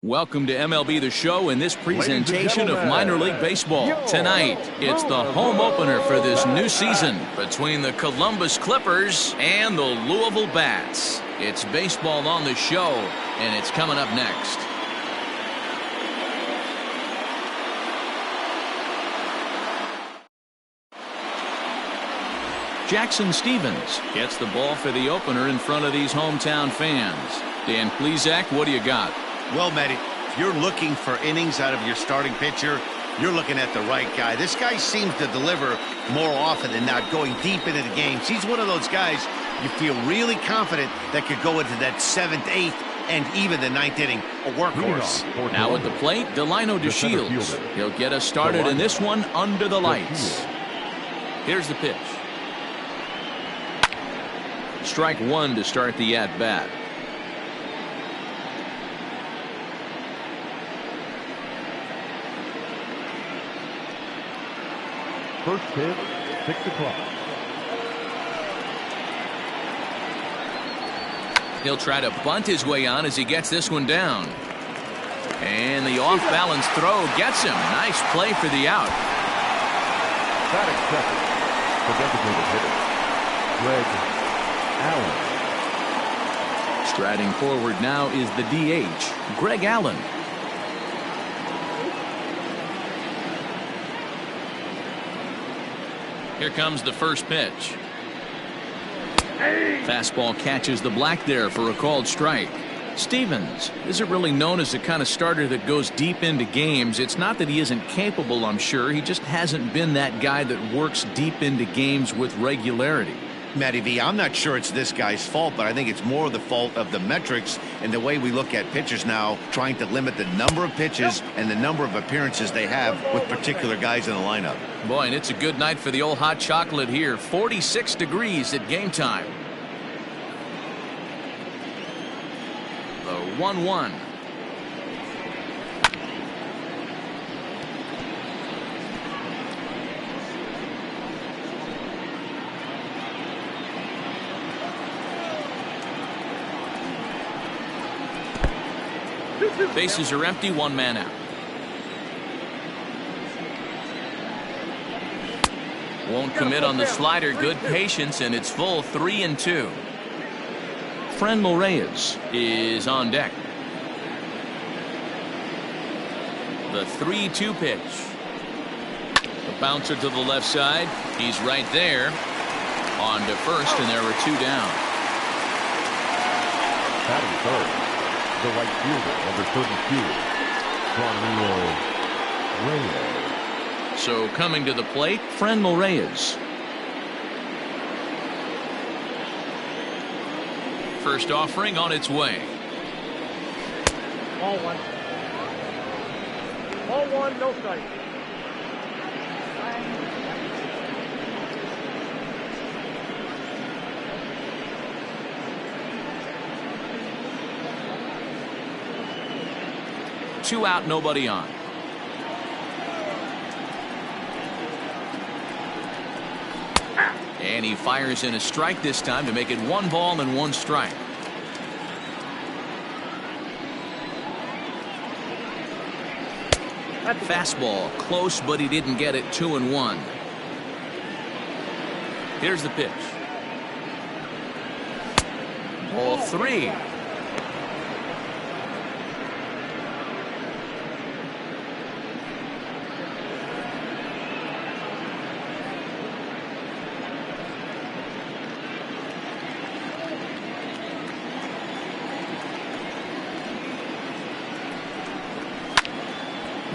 Welcome to MLB The Show and this presentation of minor league baseball. Tonight, it's the home opener for this new season between the Columbus Clippers and the Louisville Bats. It's baseball on the show, and it's coming up next. Jackson Stephens gets the ball for the opener in front of these hometown fans. Dan Plesac, what do you got? Well, Matty, if you're looking for innings out of your starting pitcher, you're looking at the right guy. This guy seems to deliver more often than not, going deep into the games. He's one of those guys you feel really confident that could go into that 7th, 8th, and even the 9th inning, a workhorse. Now at the plate, Delino DeShields. He'll get us started in this one under the lights. Here's the pitch. Strike one to start the at-bat. First pitch, 6 o'clock. He'll try to bunt his way on as he gets this one down. And the off-balance throw gets him. Nice play for the out. Batting second, the designated hitter, Greg Allen. Striding forward now is the DH, Greg Allen. Here comes the first pitch. Fastball catches the black there for a called strike. Stephens isn't really known as the kind of starter that goes deep into games. It's not that he isn't capable, I'm sure. He just hasn't been that guy that works deep into games with regularity. Matty V, I'm not sure it's this guy's fault, but I think it's more the fault of the metrics and the way we look at pitchers now, trying to limit the number of pitches and the number of appearances they have with particular guys in the lineup. Boy, and it's a good night for the old hot chocolate here. 46 degrees at game time. The 1-1. Bases are empty, one man out. Won't commit on the slider. Good patience, and it's full 3-2. Franmil Reyes is on deck. The 3-2 pitch. The bouncer to the left side. He's right there. On to first, and there are two down. Batting third, the right fielder, number 32, Franmil Reyes. So coming to the plate, Franmil Reyes. First offering on its way. Ball one. Ball one, no strike. Two out, nobody on. And he fires in a strike this time to make it 1 ball and 1 strike. Fastball close, but he didn't get it. 2-1. Here's the pitch. Ball 3.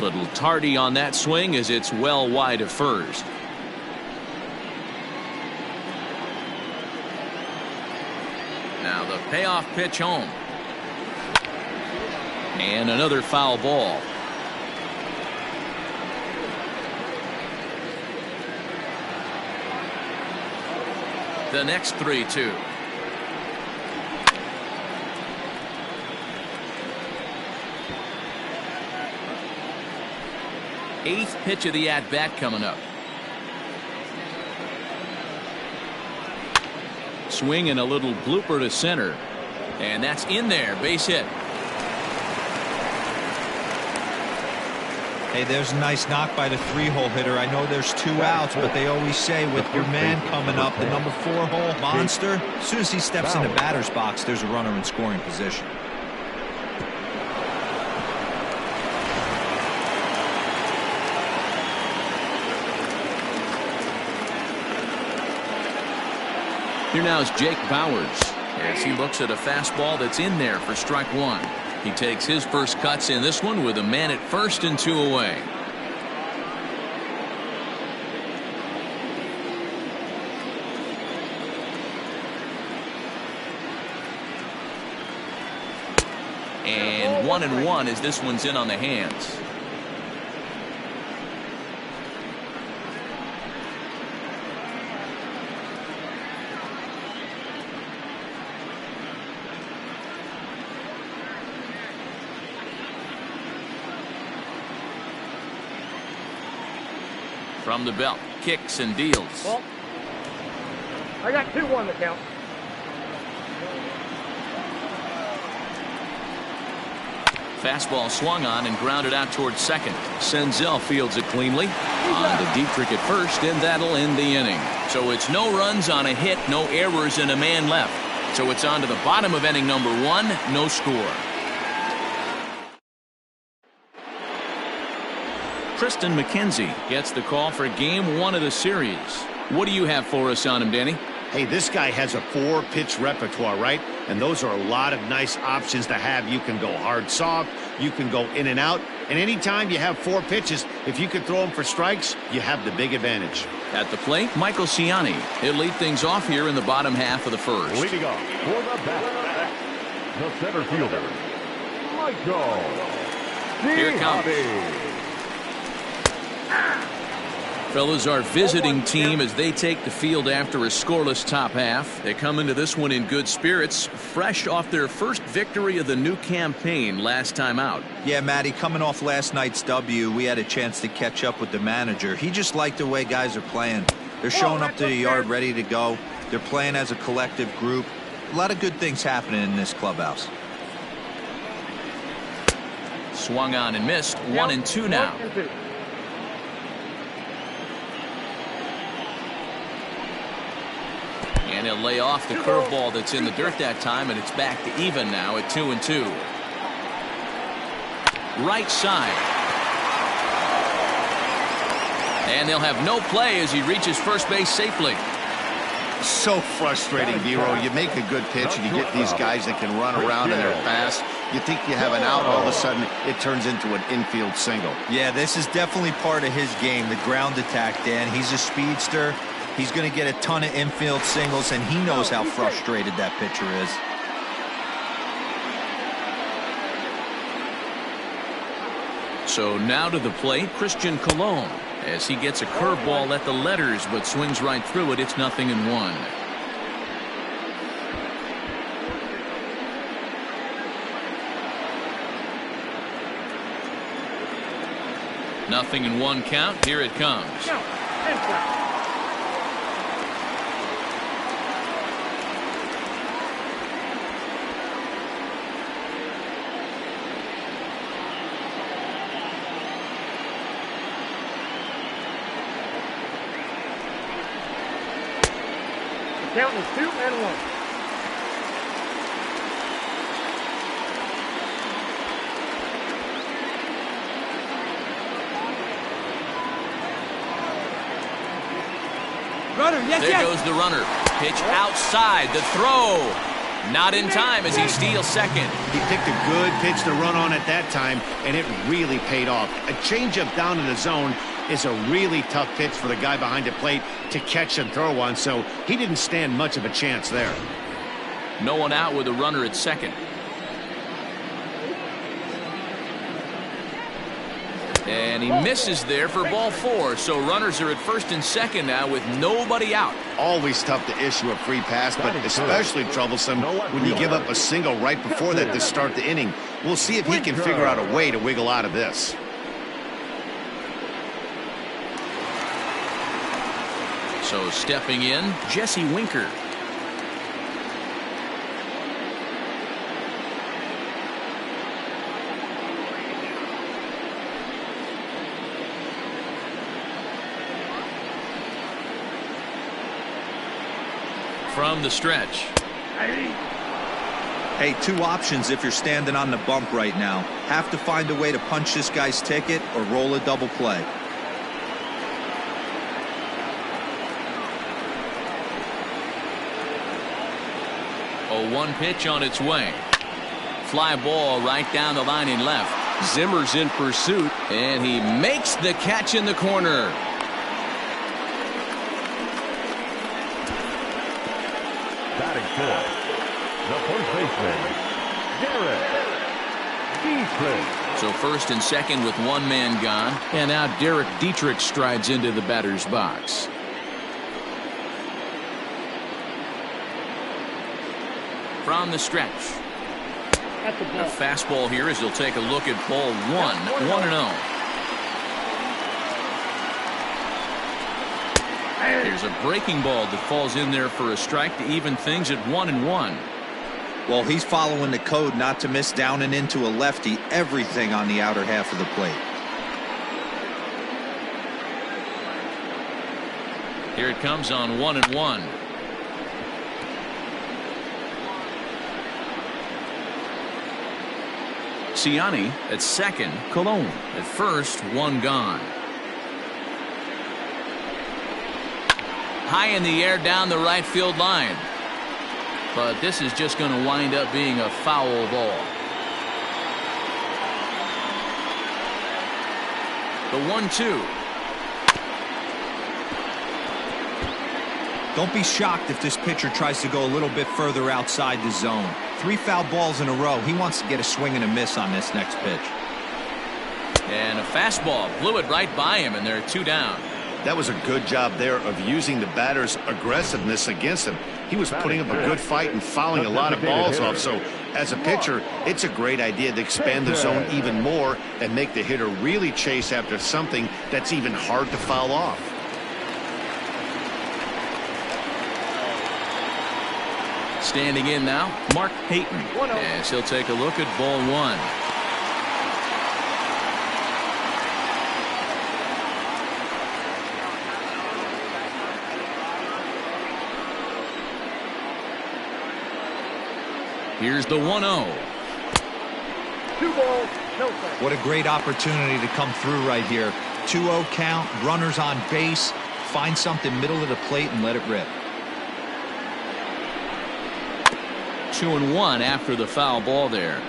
Little tardy on that swing as it's well wide of first. Now the payoff pitch home. And another foul ball. The next 3-2. Eighth pitch of the at-bat coming up. Swing and a little blooper to center. And that's in there. Base hit. Hey, there's a nice knock by the 3-hole hitter. I know there's 2 outs, but they always say with your man coming up, the number 4-hole monster, as soon as he steps in the batter's box, there's a runner in scoring position. Here now is Jake Bauers as he looks at a fastball that's in there for strike 1. He takes his first cuts in this one with a man at first and 2 away. And 1-1 as this one's in on the hands. From the belt, kicks and deals. Well, I got 2-1 to count. Fastball swung on and grounded out towards second. Senzel fields it cleanly. On to Dietrich at first, and that'll end the inning. So it's no runs on a hit, no errors, and a man left. So it's on to the bottom of inning number 1, no score. Triston McKenzie gets the call for game 1 of the series. What do you have for us on him, Danny? Hey, this guy has a 4-pitch repertoire, right? And those are a lot of nice options to have. You can go hard, soft. You can go in and out. And anytime you have 4 pitches, if you can throw them for strikes, you have the big advantage. At the plate, Michael Ciani. He'll lead things off here in the bottom half of the first. Leading off for the bat, the center fielder, Michael Here it comes. Ciani. Fellas, our visiting team as they take the field after a scoreless top half. They come into this one in good spirits, fresh off their first victory of the new campaign last time out. Yeah, Matty, coming off last night's W, we had a chance to catch up with the manager. He just liked the way guys are playing. They're showing up to the yard ready to go. They're playing as a collective group. A lot of good things happening in this clubhouse. Swung on and missed. 1-2 now. And he'll lay off the curveball that's in the dirt that time, and it's back to even now at 2-2. Right side. And they'll have no play as he reaches first base safely. So frustrating, Vero. You make a good pitch and you get these guys that can run around and they're fast. You think you have an out, all of a sudden it turns into an infield single. Yeah, this is definitely part of his game, the ground attack, Dan. He's a speedster. He's going to get a ton of infield singles, and he knows how frustrated that pitcher is. So now to the plate, Christian Colon, as he gets a curveball at the letters, but swings right through it. It's 0-1. 0-1 count. Here it comes. Count is 2-1. Runner, yes, there yes. goes the runner. Pitch outside. The throw. Not in time as he steals second. He picked a good pitch to run on at that time, and it really paid off. A changeup down in the zone is a really tough pitch for the guy behind the plate to catch and throw on, so he didn't stand much of a chance there. No one out with a runner at second. And he misses there for ball 4. So runners are at first and second now with nobody out. Always tough to issue a free pass, but especially troublesome when you give up a single right before that to start the inning. We'll see if he can figure out a way to wiggle out of this. So stepping in, Jesse Winker. from the stretch. Hey, two options if you're standing on the bump right now. Have to find a way to punch this guy's ticket or roll a double play. A 1 pitch on its way. Fly ball right down the line in left. Zimmer's in pursuit, and he makes the catch in the corner. Batting fourth, the first baseman, Derek Dietrich. So first and second with one man gone, and now Derek Dietrich strides into the batter's box. From the stretch. A fastball here as he'll take a look at ball 1, 1-0. There's a breaking ball that falls in there for a strike to even things at 1-1. Well, he's following the code not to miss down and into a lefty. Everything on the outer half of the plate. Here it comes on 1-1. Ciani at second. Colon at first. One gone. High in the air down the right field line. But this is just going to wind up being a foul ball. The 1-2. Don't be shocked if this pitcher tries to go a little bit further outside the zone. 3 foul balls in a row. He wants to get a swing and a miss on this next pitch. And a fastball blew it right by him, and there are 2 down. That was a good job there of using the batter's aggressiveness against him. He was putting up a good fight and fouling a lot of balls off. So as a pitcher, it's a great idea to expand the zone even more and make the hitter really chase after something that's even hard to foul off. Standing in now, Mark Payton, as he'll take a look at ball 1. Here's the 1-0. 2 balls, no strikes. What a great opportunity to come through right here. 2-0 count, runners on base. Find something middle of the plate and let it rip. 2-1 after the foul ball there.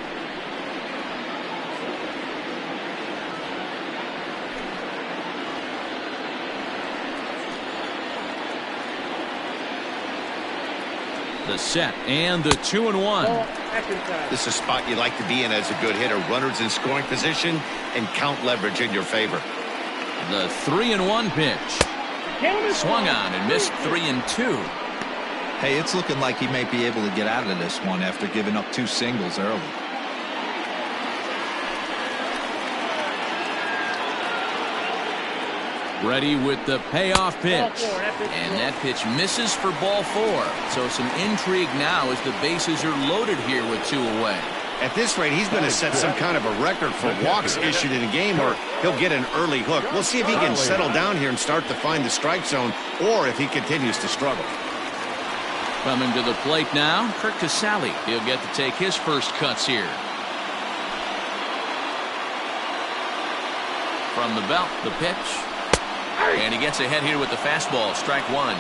The set and the 2-1. This is a spot you like to be in as a good hitter. Runners in scoring position and count leverage in your favor. The 3-1 pitch. Swung on and missed 3-2. Hey, it's looking like he may be able to get out of this one after giving up 2 singles early. Ready with the payoff pitch. And that pitch misses for ball 4. So some intrigue now as the bases are loaded here with 2 away. At this rate, he's going to set some kind of a record for walks issued in a game, or he'll get an early hook. We'll see if he can settle down here and start to find the strike zone, or if he continues to struggle. Coming to the plate now, Curt Casali. He'll get to take his first cuts here. From the belt, the pitch. And he gets ahead here with the fastball. Strike 1.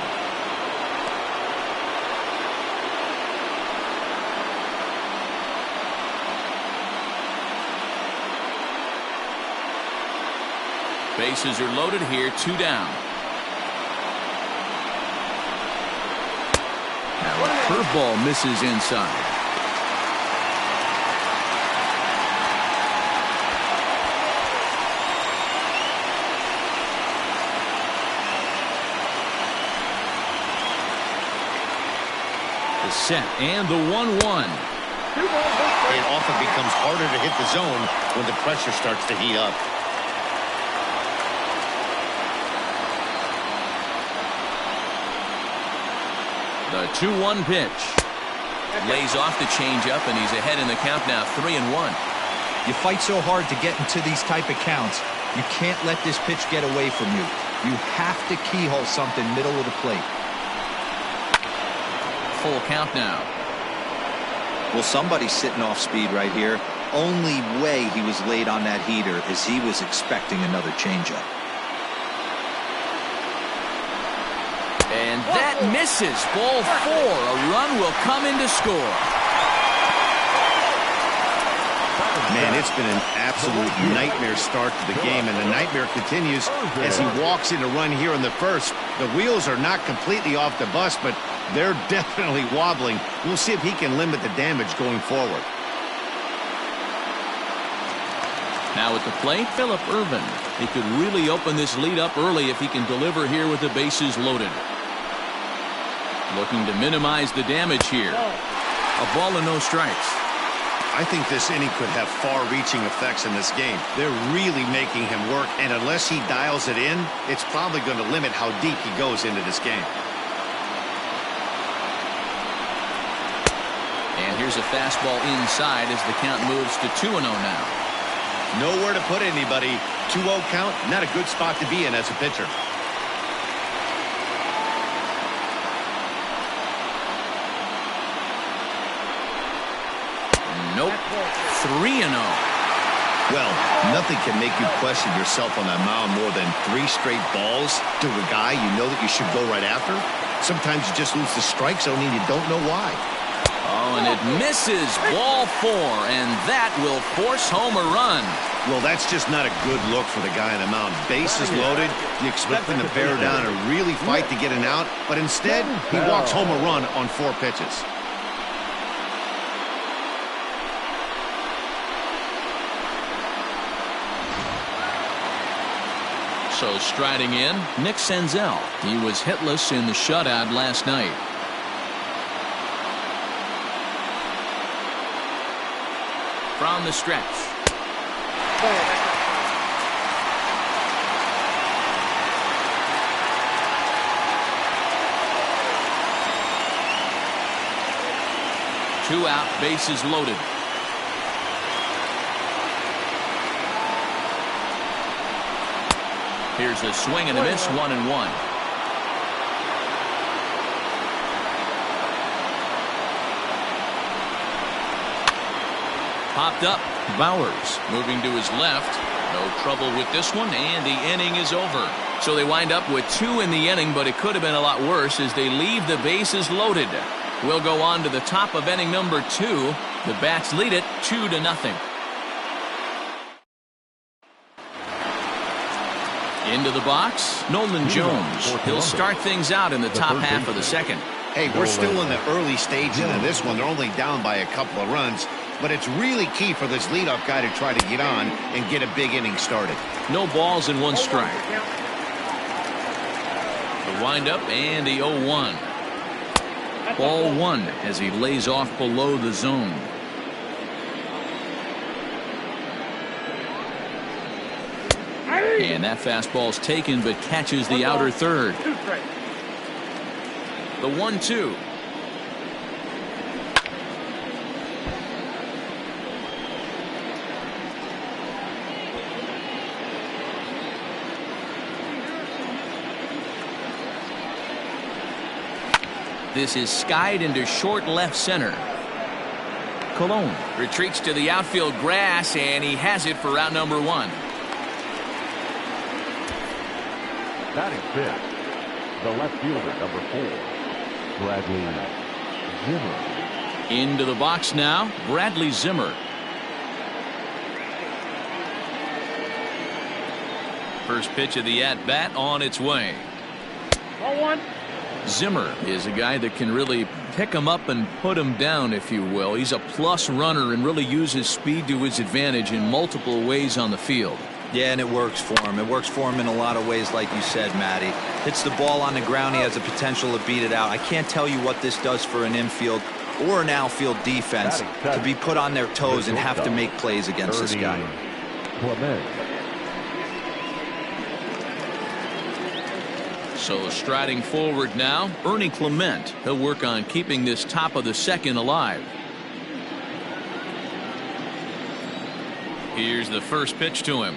Bases are loaded here. 2 down. Now a curveball misses inside. The set and the 1-1. It often becomes harder to hit the zone when the pressure starts to heat up. The 2-1 pitch. Lays off the changeup, and he's ahead in the count now. 3-1. You fight so hard to get into these type of counts. You can't let this pitch get away from you. You have to keyhole something middle of the plate. full count now. Well, somebody's sitting off speed right here. Only way he was late on that heater is he was expecting another changeup. And that misses. Ball 4. A run will come in to score. Man, it's been an absolute nightmare start to the game, and the nightmare continues as he walks in a run here in the first. The wheels are not completely off the bus, but they're definitely wobbling. We'll see if he can limit the damage going forward. Now at the plate, Phillip Ervin. He could really open this lead up early if he can deliver here with the bases loaded. Looking to minimize the damage here. A ball and no strikes. I think this inning could have far-reaching effects in this game. They're really making him work, and unless he dials it in, it's probably going to limit how deep he goes into this game. And here's a fastball inside as the count moves to 2-0 now. Nowhere to put anybody. 2-0 count, not a good spot to be in as a pitcher. Nope. 3-0. Well, nothing can make you question yourself on that mound more than 3 straight balls to a guy you know that you should go right after. Sometimes you just lose the strike zone and you don't know why. Oh, and it misses. Ball 4, and that will force home a run. Well, that's just not a good look for the guy on the mound. Bases loaded. You expect him to bear down and really fight to get an out, but instead, he walks home a run on 4 pitches. So striding in, Nick Senzel. He was hitless in the shutout last night. From the stretch. 2 out, bases loaded. Here's a swing and a miss, 1-1. Popped up. Bowers moving to his left. No trouble with this one, and the inning is over. So they wind up with 2 in the inning, but it could have been a lot worse as they leave the bases loaded. We'll go on to the top of inning number 2. The Bats lead it 2-0. Into the box, Nolan Jones. He'll start things out in the top half of the second. Hey, we're still in the early stages of this one. They're only down by a couple of runs, but it's really key for this leadoff guy to try to get on and get a big inning started. No balls and 1 strike. The windup and the 0-1. Ball 1 as he lays off below the zone. And that fastball's taken but catches the outer third. The 1-2. This is skied into short left center. Colon retreats to the outfield grass, and he has it for out number 1. Batting 5th, the left fielder, number 4, Bradley Zimmer. Into the box now, Bradley Zimmer. First pitch of the at-bat on its way. 0-1. Zimmer is a guy that can really pick him up and put him down, if you will. He's a plus runner and really uses speed to his advantage in multiple ways on the field. Yeah, and it works for him. It works for him in a lot of ways, like you said, Matty. Hits the ball on the ground. He has the potential to beat it out. I can't tell you what this does for an infield or an outfield defense to be put on their toes and have to make plays against this guy. Clement. So striding forward now, Ernie Clement. He'll work on keeping this top of the second alive. Here's the first pitch to him.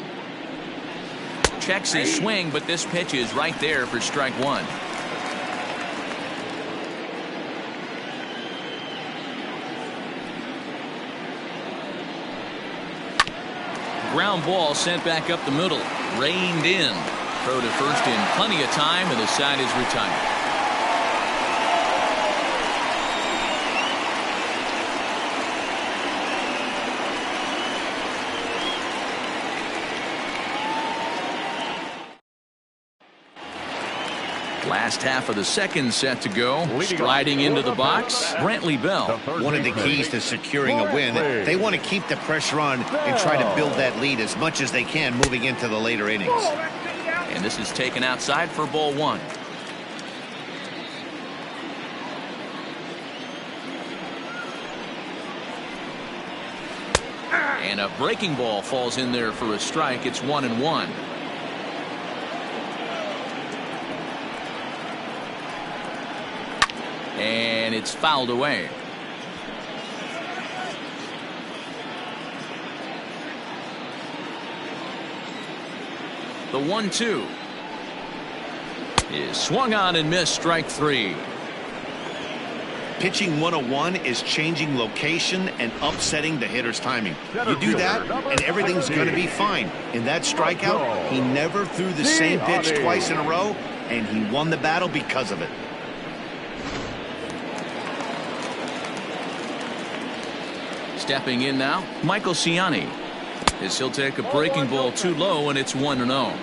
Checks his swing, but this pitch is right there for strike 1. ground ball sent back up the middle. Reined in. Throw to first in plenty of time, and the side is retired. Last half of the second set to go. Striding into the box, Brantley Bell. One of the keys to securing a win, they want to keep the pressure on and try to build that lead as much as they can moving into the later innings. And this is taken outside for ball one. And a breaking ball falls in there for a strike. It's 1-1. And it's fouled away. The 1-2 is swung on and missed. Strike three. Pitching 101 is changing location and upsetting the hitter's timing. You do that, and everything's going to be fine. In that strikeout, he never threw the same pitch twice in a row, and he won the battle because of it. Stepping in now, Michael Ciani. As he'll take a breaking ball too low, and it's 1-0.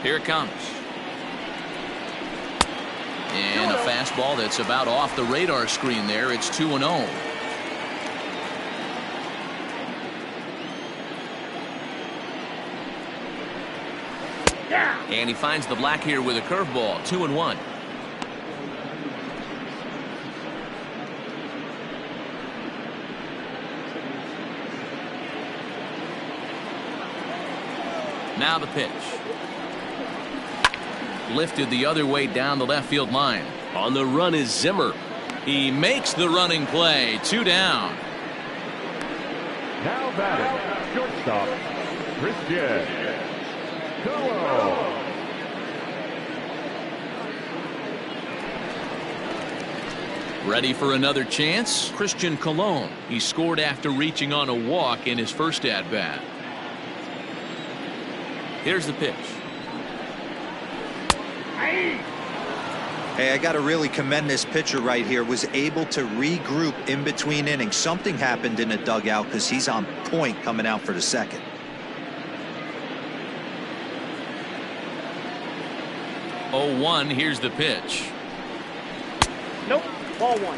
Here it comes. And a fastball that's about off the radar screen there. It's 2-0. And he finds the black here with a curveball. 2-1. Now the pitch. Lifted the other way down the left field line. On the run is Zimmer. He makes the running play. 2 down. Now batting, shortstop, Christian Colon. Ready for another chance? Christian Colon. He scored after reaching on a walk in his first at-bat. Here's the pitch. Hey, I got to really commend this pitcher right here. Was able to regroup in between innings. Something happened in the dugout because he's on point coming out for the second. Oh, 1. Here's the pitch. Nope. Ball one.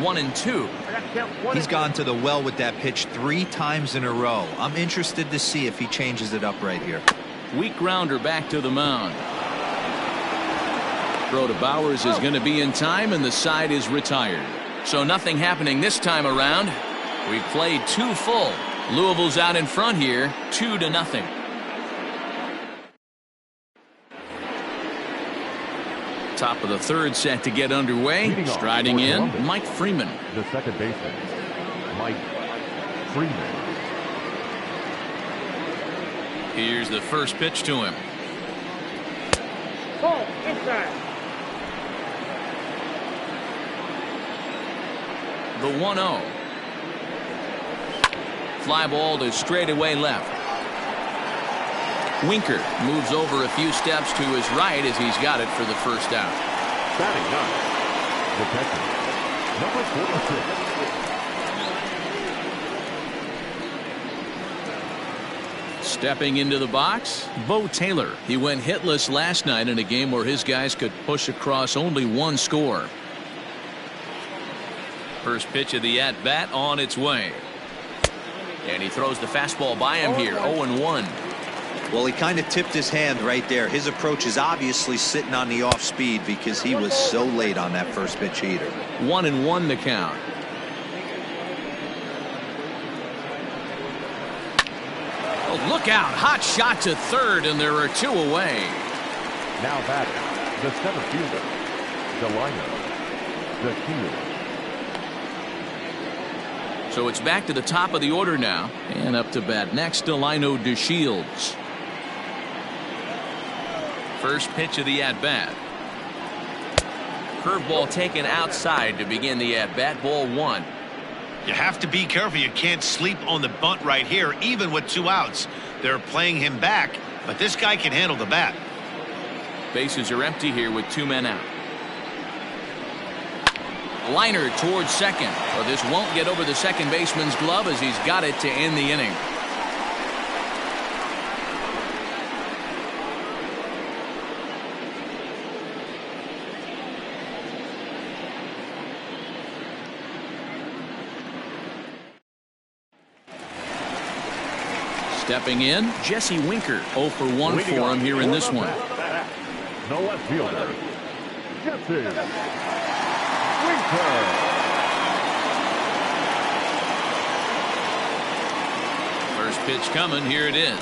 One and two. He's gone to the well with that pitch 3 times in a row. I'm interested to see if he changes it up right here. Weak grounder back to the mound. Throw to Bowers is going to be in time, and the side is retired. So nothing happening this time around. We played 2 full. Louisville's out in front here, 2-0. Top of the third set to get underway. Striding in, Mike Freeman. The second baseman, Mike Freeman. Here's the first pitch to him. Ball inside. The 1-0. Fly ball to straightaway left. Winker moves over a few steps to his right as he's got it for the first out. Batting ninth, the catcher, number 46. Stepping into the box, Bo Taylor. He went hitless last night in a game where his guys could push across only 1 score. First pitch of the at-bat on its way. And he throws the fastball by him here. 0-1. Well, he kind of tipped his hand right there. His approach is obviously sitting on the off speed because he was so late on that first pitch heater. 1-1 the count. Oh, look out. Hot shot to third, and there are 2 away. Now batting, the center fielder, Delino Dacil. So it's back to the top of the order now. And up to bat next, Delino DeShields. First pitch of the at-bat. Curveball taken outside to begin the at-bat. Ball 1. You have to be careful. You can't sleep on the bunt right here, even with 2 outs. They're playing him back, but this guy can handle the bat. Bases are empty here with 2 men out. Liner towards second. Well, this won't get over the second baseman's glove as he's got it to end the inning. Stepping in, Jesse Winker. 0 for 1 for him here in this one. The left fielder, Jesse Winker. First pitch coming. Here it is.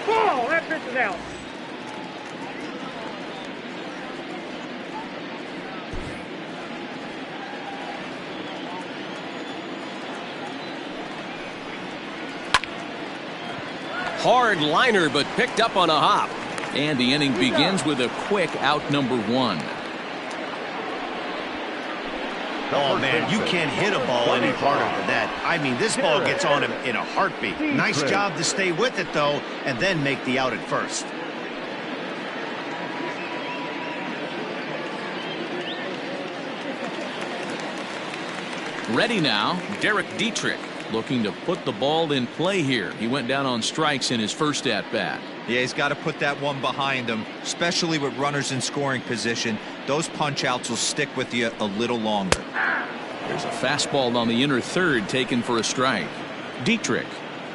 Ball! That pitch is out. Hard liner, but picked up on a hop. And the inning begins with a quick out number 1. Oh, man, you can't hit a ball any harder than that. I mean, this ball gets on him in a heartbeat. Nice job to stay with it, though, and then make the out at first. Ready now, Derek Dietrich. Looking to put the ball in play here. He went down on strikes in his first at-bat. Yeah, he's got to put that one behind him, especially with runners in scoring position. Those punch-outs will stick with you a little longer. There's a fastball on the inner third taken for a strike. Dietrich,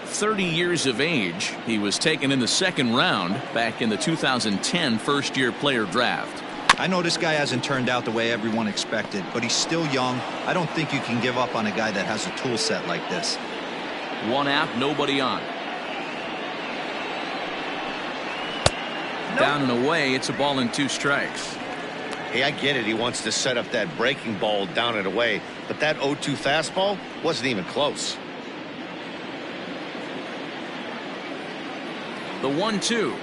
30 years of age. He was taken in the 2nd round back in the 2010 first-year player draft. I know this guy hasn't turned out the way everyone expected, but he's still young. I don't think you can give up on a guy that has a tool set like this. 1 out, nobody on. Down and away, it's a ball and 2 strikes. Hey, I get it. He wants to set up that breaking ball down and away, but that 0-2 fastball wasn't even close. The 1-2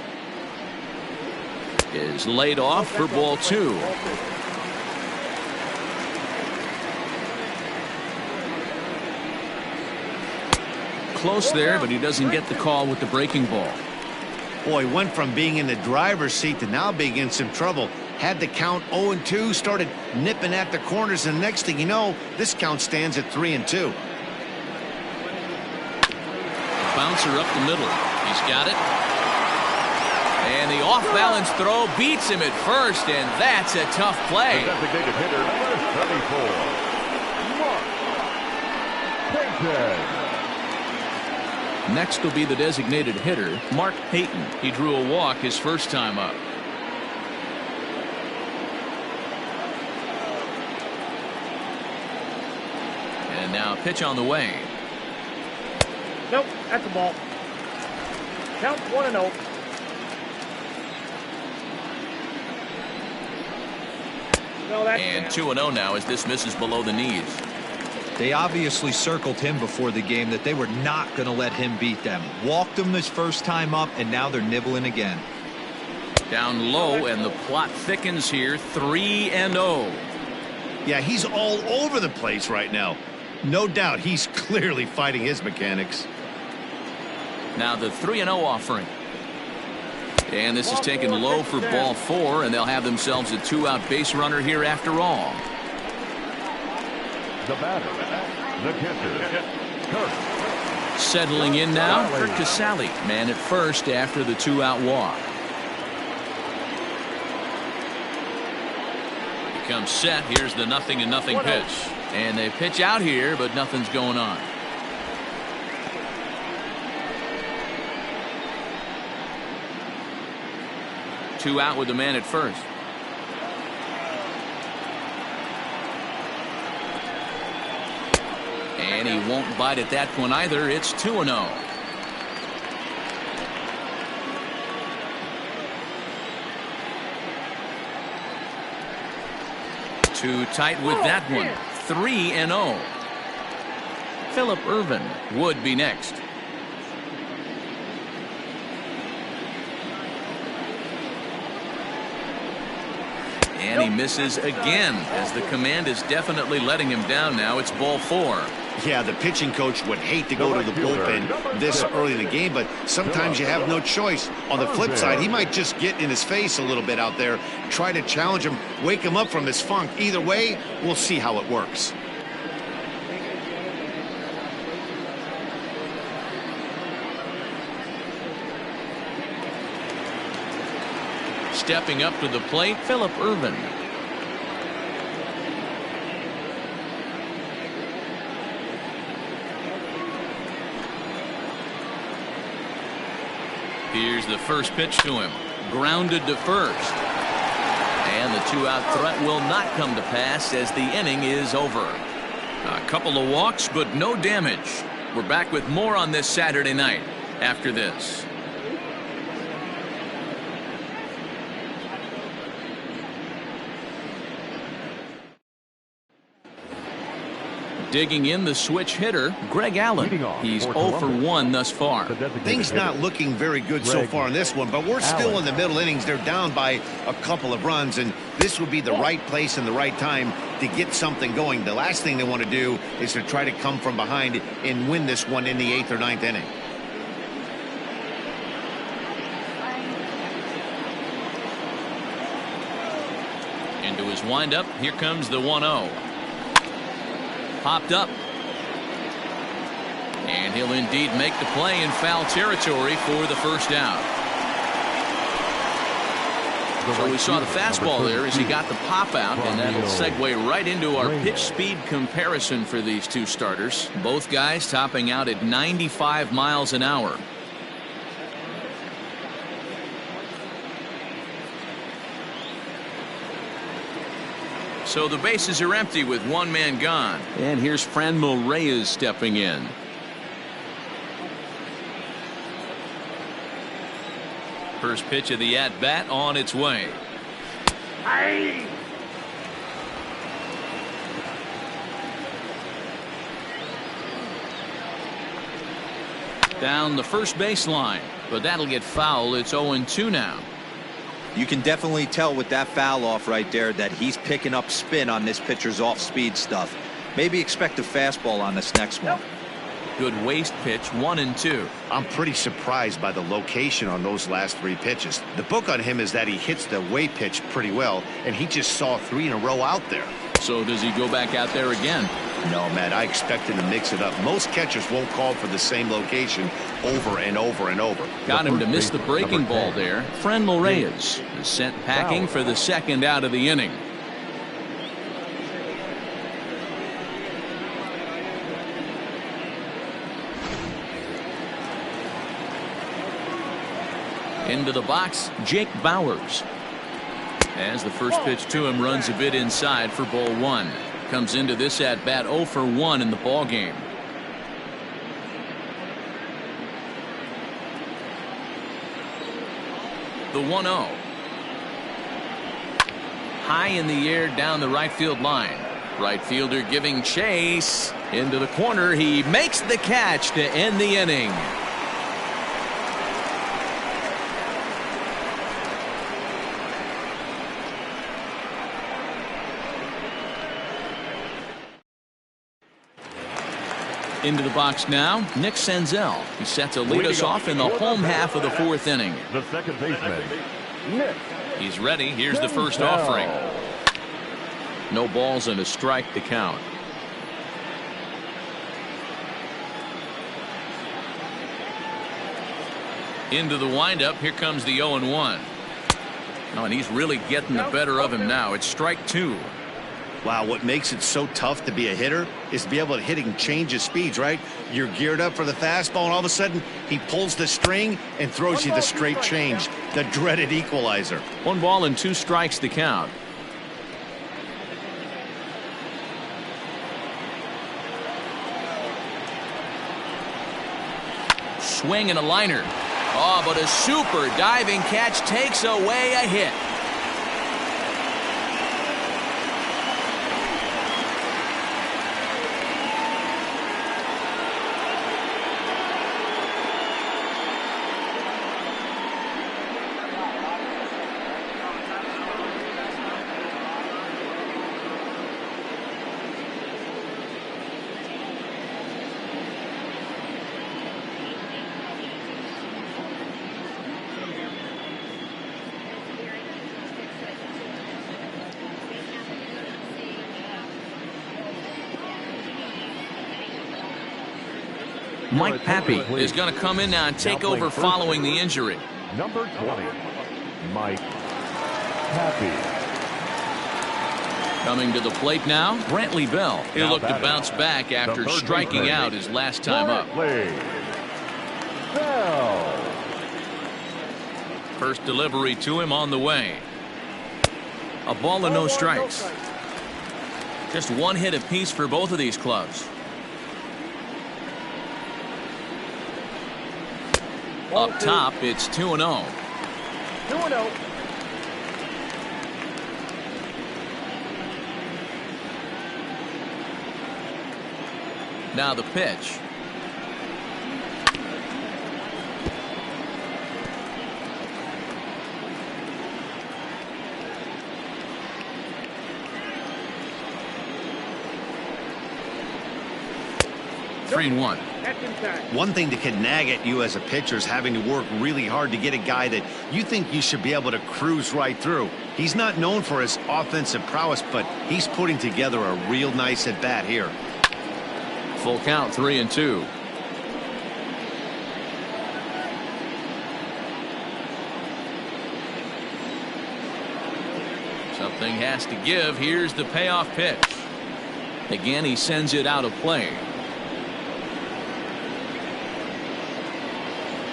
is laid off for ball 2. Close there, but he doesn't get the call with the breaking ball. Boy, went from being in the driver's seat to now being in some trouble. Had the count 0-2, started nipping at the corners, and next thing you know, this count stands at 3-2. Bouncer up the middle. He's got it. And the off-balance throw beats him at first, and that's a tough play. The designated hitter, number 34, Mark Payton. Next will be the designated hitter, Mark Payton. He drew a walk his first time up. And now a pitch on the way. Nope, that's a ball. Count 1-0. No, that's And 2-0 now as this misses below the knees. They obviously circled him before the game that they were not going to let him beat them. Walked him his first time up, and now they're nibbling again. Down low, and the plot thickens here. 3-0. Yeah, he's all over the place right now. No doubt he's clearly fighting his mechanics. Now the 3-0 offering. And this is taken low for ball 4, and they'll have themselves a 2-out base runner here after all. The batter, the catcher, Kurt. Settling in now, Kurt Casale, man at first after the 2-out walk. He comes set. Here's the 0-0 pitch. And they pitch out here, but nothing's going on. Two out with the man at first. And he won't bite at that one either. It's 2-0. Too tight with that one. 3-0. Phillip Ervin would be next. And he misses again, as the command is definitely letting him down now. It's ball 4. Yeah, the pitching coach would hate to go to the bullpen this early in the game, but sometimes you have no choice. On the flip side, he might just get in his face a little bit out there, try to challenge him, wake him up from his funk. Either way, we'll see how it works. Stepping up to the plate, Phillip Ervin. Here's the first pitch to him. Grounded to first. And the 2-out threat will not come to pass as the inning is over. A couple of walks, but no damage. We're back with more on this Saturday night after this. Digging in, the switch hitter, Greg Allen. He's 0 for 1 thus far. Things not looking very good so far in this one, but we're still in the middle innings. They're down by a couple of runs, and this would be the right place and the right time to get something going. The last thing they want to do is to try to come from behind and win this one in the 8th or 9th inning. Into his windup, here comes the 1-0. Popped up. And he'll indeed make the play in foul territory for the first out. So we saw the fastball there as he got the pop out, and that'll segue right into our pitch speed comparison for these two starters. Both guys topping out at 95 miles an hour. So the bases are empty with one man gone. And here's Franmil Reyes stepping in. First pitch of the at-bat on its way. Down the first baseline, but that'll get foul. It's 0-2 now. You can definitely tell with that foul off right there that he's picking up spin on this pitcher's off-speed stuff. Maybe expect a fastball on this next one. Good waist pitch, 1-2. I'm pretty surprised by the location on those last 3 pitches. The book on him is that he hits the way pitch pretty well, and he just saw 3 in a row out there. So does he go back out there again? No, Matt, I expect him to mix it up. Most catchers won't call for the same location over and over and over. Got him to miss the breaking ball there. Franmil Reyes is sent packing for the second out of the inning. Into the box, Jake Bauers. As the first pitch to him runs a bit inside for ball 1. Comes into this at bat 0 for 1 in the ball game. The 1-0. High in the air down the right field line. Right fielder giving chase into the corner. He makes the catch to end the inning. Into the box now, Nick Senzel. He set to lead us off in the home half of the 4th inning. The second baseman, Nick. He's ready. Here's the first offering. No balls and a strike to count. Into the windup. Here comes the 0-1. Oh, and he's really getting the better of him now. It's strike 2. Wow, what makes it so tough to be a hitter is to be able to hit and change his speeds, right? You're geared up for the fastball, and all of a sudden, he pulls the string and throws you the straight change, the dreaded equalizer. 1 ball and 2 strikes to count. Swing and a liner. Oh, but a super diving catch takes away a hit. Mike Pappy is going to come in now and take over following the injury. Number 20, Mike Pappy. Coming to the plate now, Brantley Bell. He'll look to bounce back after striking out his last time up. Bell. First delivery to him on the way. A ball and no strikes. Just one hit apiece for both of these clubs. Up top, it's 2-0. 2-0. Now the pitch. Three and one. One thing that can nag at you as a pitcher is having to work really hard to get a guy that you think you should be able to cruise right through. He's not known for his offensive prowess, but he's putting together a real nice at bat here. Full count, 3-2. Something has to give. Here's the payoff pitch. Again, he sends it out of play.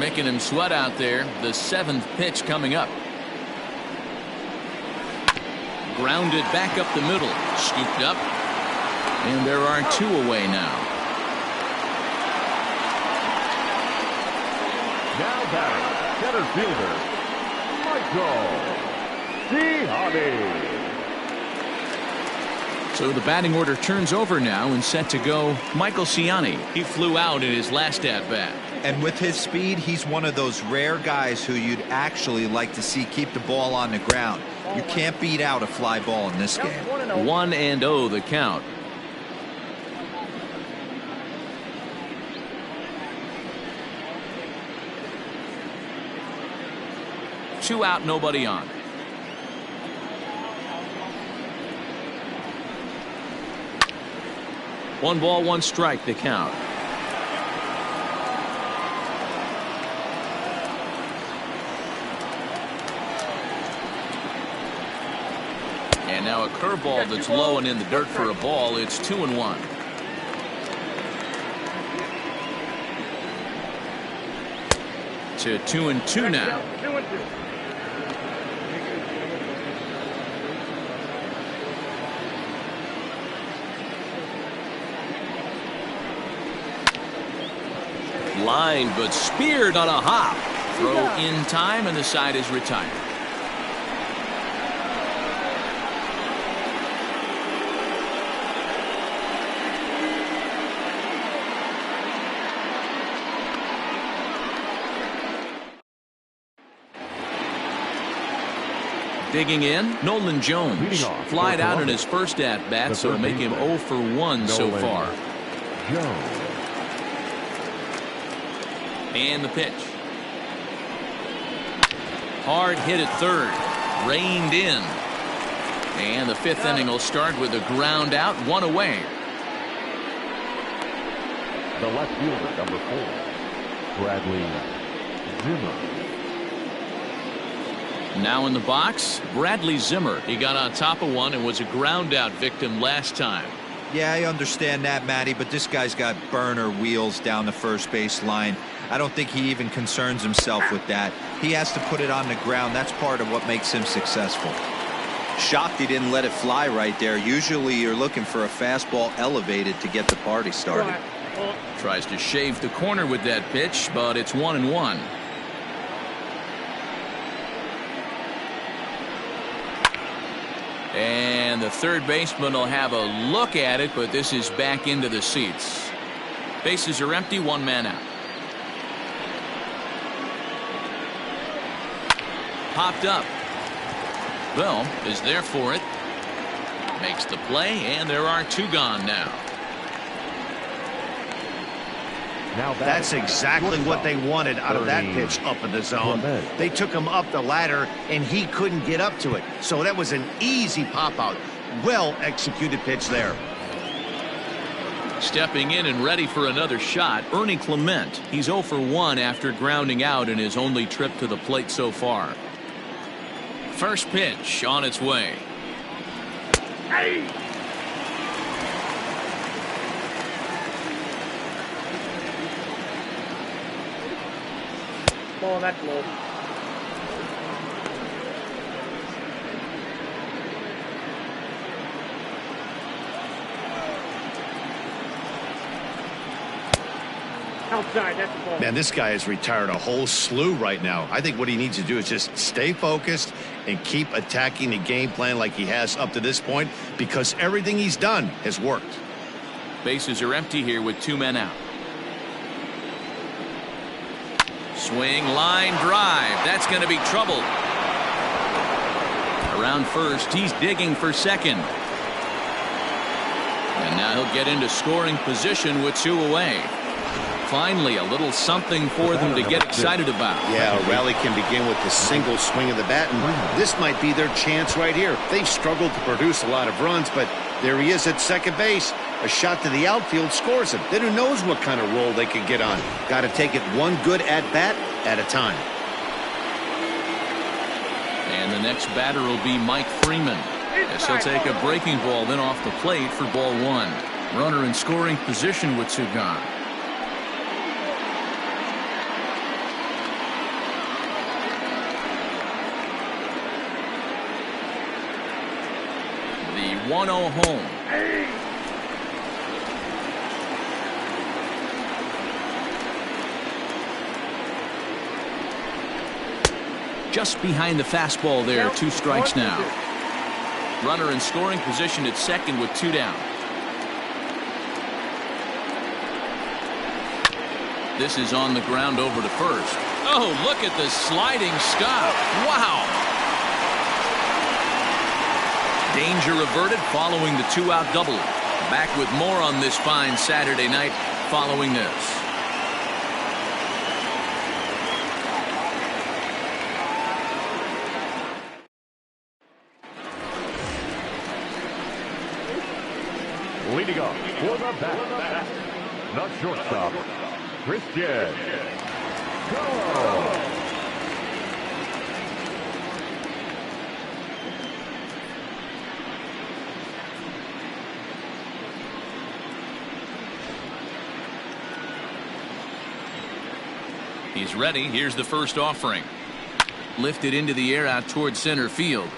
Making him sweat out there. The 7th pitch coming up. Grounded back up the middle. Scooped up. And there are 2 away now. Now batting, center fielder, Michael Siani. So the batting order turns over now and set to go Michael Siani. He flew out in his last at-bat. And with his speed, he's one of those rare guys who you'd actually like to see keep the ball on the ground. You can't beat out a fly ball in this game. 1-0 the count. Two out, nobody on. One ball, one strike, the count. And now a curveball that's low and in the dirt for a ball. It's 2-1. To 2-2 now. 2-2. Line, but speared on a hop. Throw in time, and the side is retired. Digging in, Nolan Jones. Flied out in his first at-bat, so make him 0 for 1 so far. Jones. And the pitch. Hard hit at third. Reined in. And the 5th inning will start with a ground out, 1 away. The left fielder, number 4, Bradley Zimmer. Now in the box, Bradley Zimmer. He got on top of one and was a ground out victim last time. Yeah, I understand that, Matty, but this guy's got burner wheels down the first base line. I don't think he even concerns himself with that. He has to put it on the ground. That's part of what makes him successful. Shocked he didn't let it fly right there. Usually you're looking for a fastball elevated to get the party started. Tries to shave the corner with that pitch, but it's 1-1. And the third baseman will have a look at it, but this is back into the seats. Bases are empty, 1 man out. Popped up. Bell is there for it. Makes the play, and there are 2 gone now. That's exactly what they wanted out of that pitch up in the zone. They took him up the ladder, and he couldn't get up to it. So that was an easy pop out. Well executed pitch there. Stepping in and ready for another shot, Ernie Clement. He's 0 for 1 after grounding out in his only trip to the plate so far. First pitch on its way. Hey! Oh, that's low. Outside, that's the ball. Man, this guy has retired a whole slew right now. I think what he needs to do is just stay focused and keep attacking the game plan like he has up to this point, because everything he's done has worked. Bases are empty here with 2 men out. Swing, line drive. That's going to be trouble. Around first, he's digging for second. And now he'll get into scoring position with 2 away. Finally, a little something for them to get excited about. Yeah, a rally can begin with the single swing of the bat, and this might be their chance right here. They've struggled to produce a lot of runs, but there he is at second base. A shot to the outfield scores him. Then who knows what kind of roll they can get on. Got to take it one good at-bat at a time. And the next batter will be Mike Freeman, as he'll take a breaking ball then off the plate for ball 1. Runner in scoring position with 2 gone. The 1-0 home. Just behind the fastball there. 2 strikes now. Runner in scoring position at second with 2 down. This is on the ground over to first. Oh, look at the sliding stop. Wow. Danger averted following the 2-out double. Back with more on this fine Saturday night following this. Leading off for the bat, the shortstop, Christian Go! He's ready. Here's the first offering. Lifted into the air out towards center field.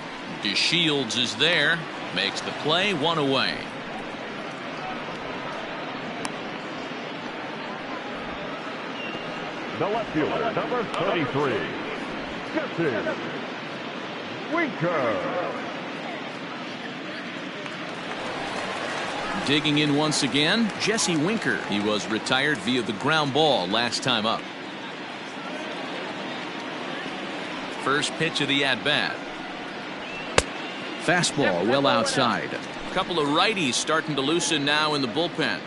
DeShields is there. Makes the play. 1 away. The left fielder, number 33, Jesse Winker. Digging in once again, Jesse Winker. He was retired via the ground ball last time up. First pitch of the at-bat. Fastball well outside. A couple of righties starting to loosen now in the bullpen.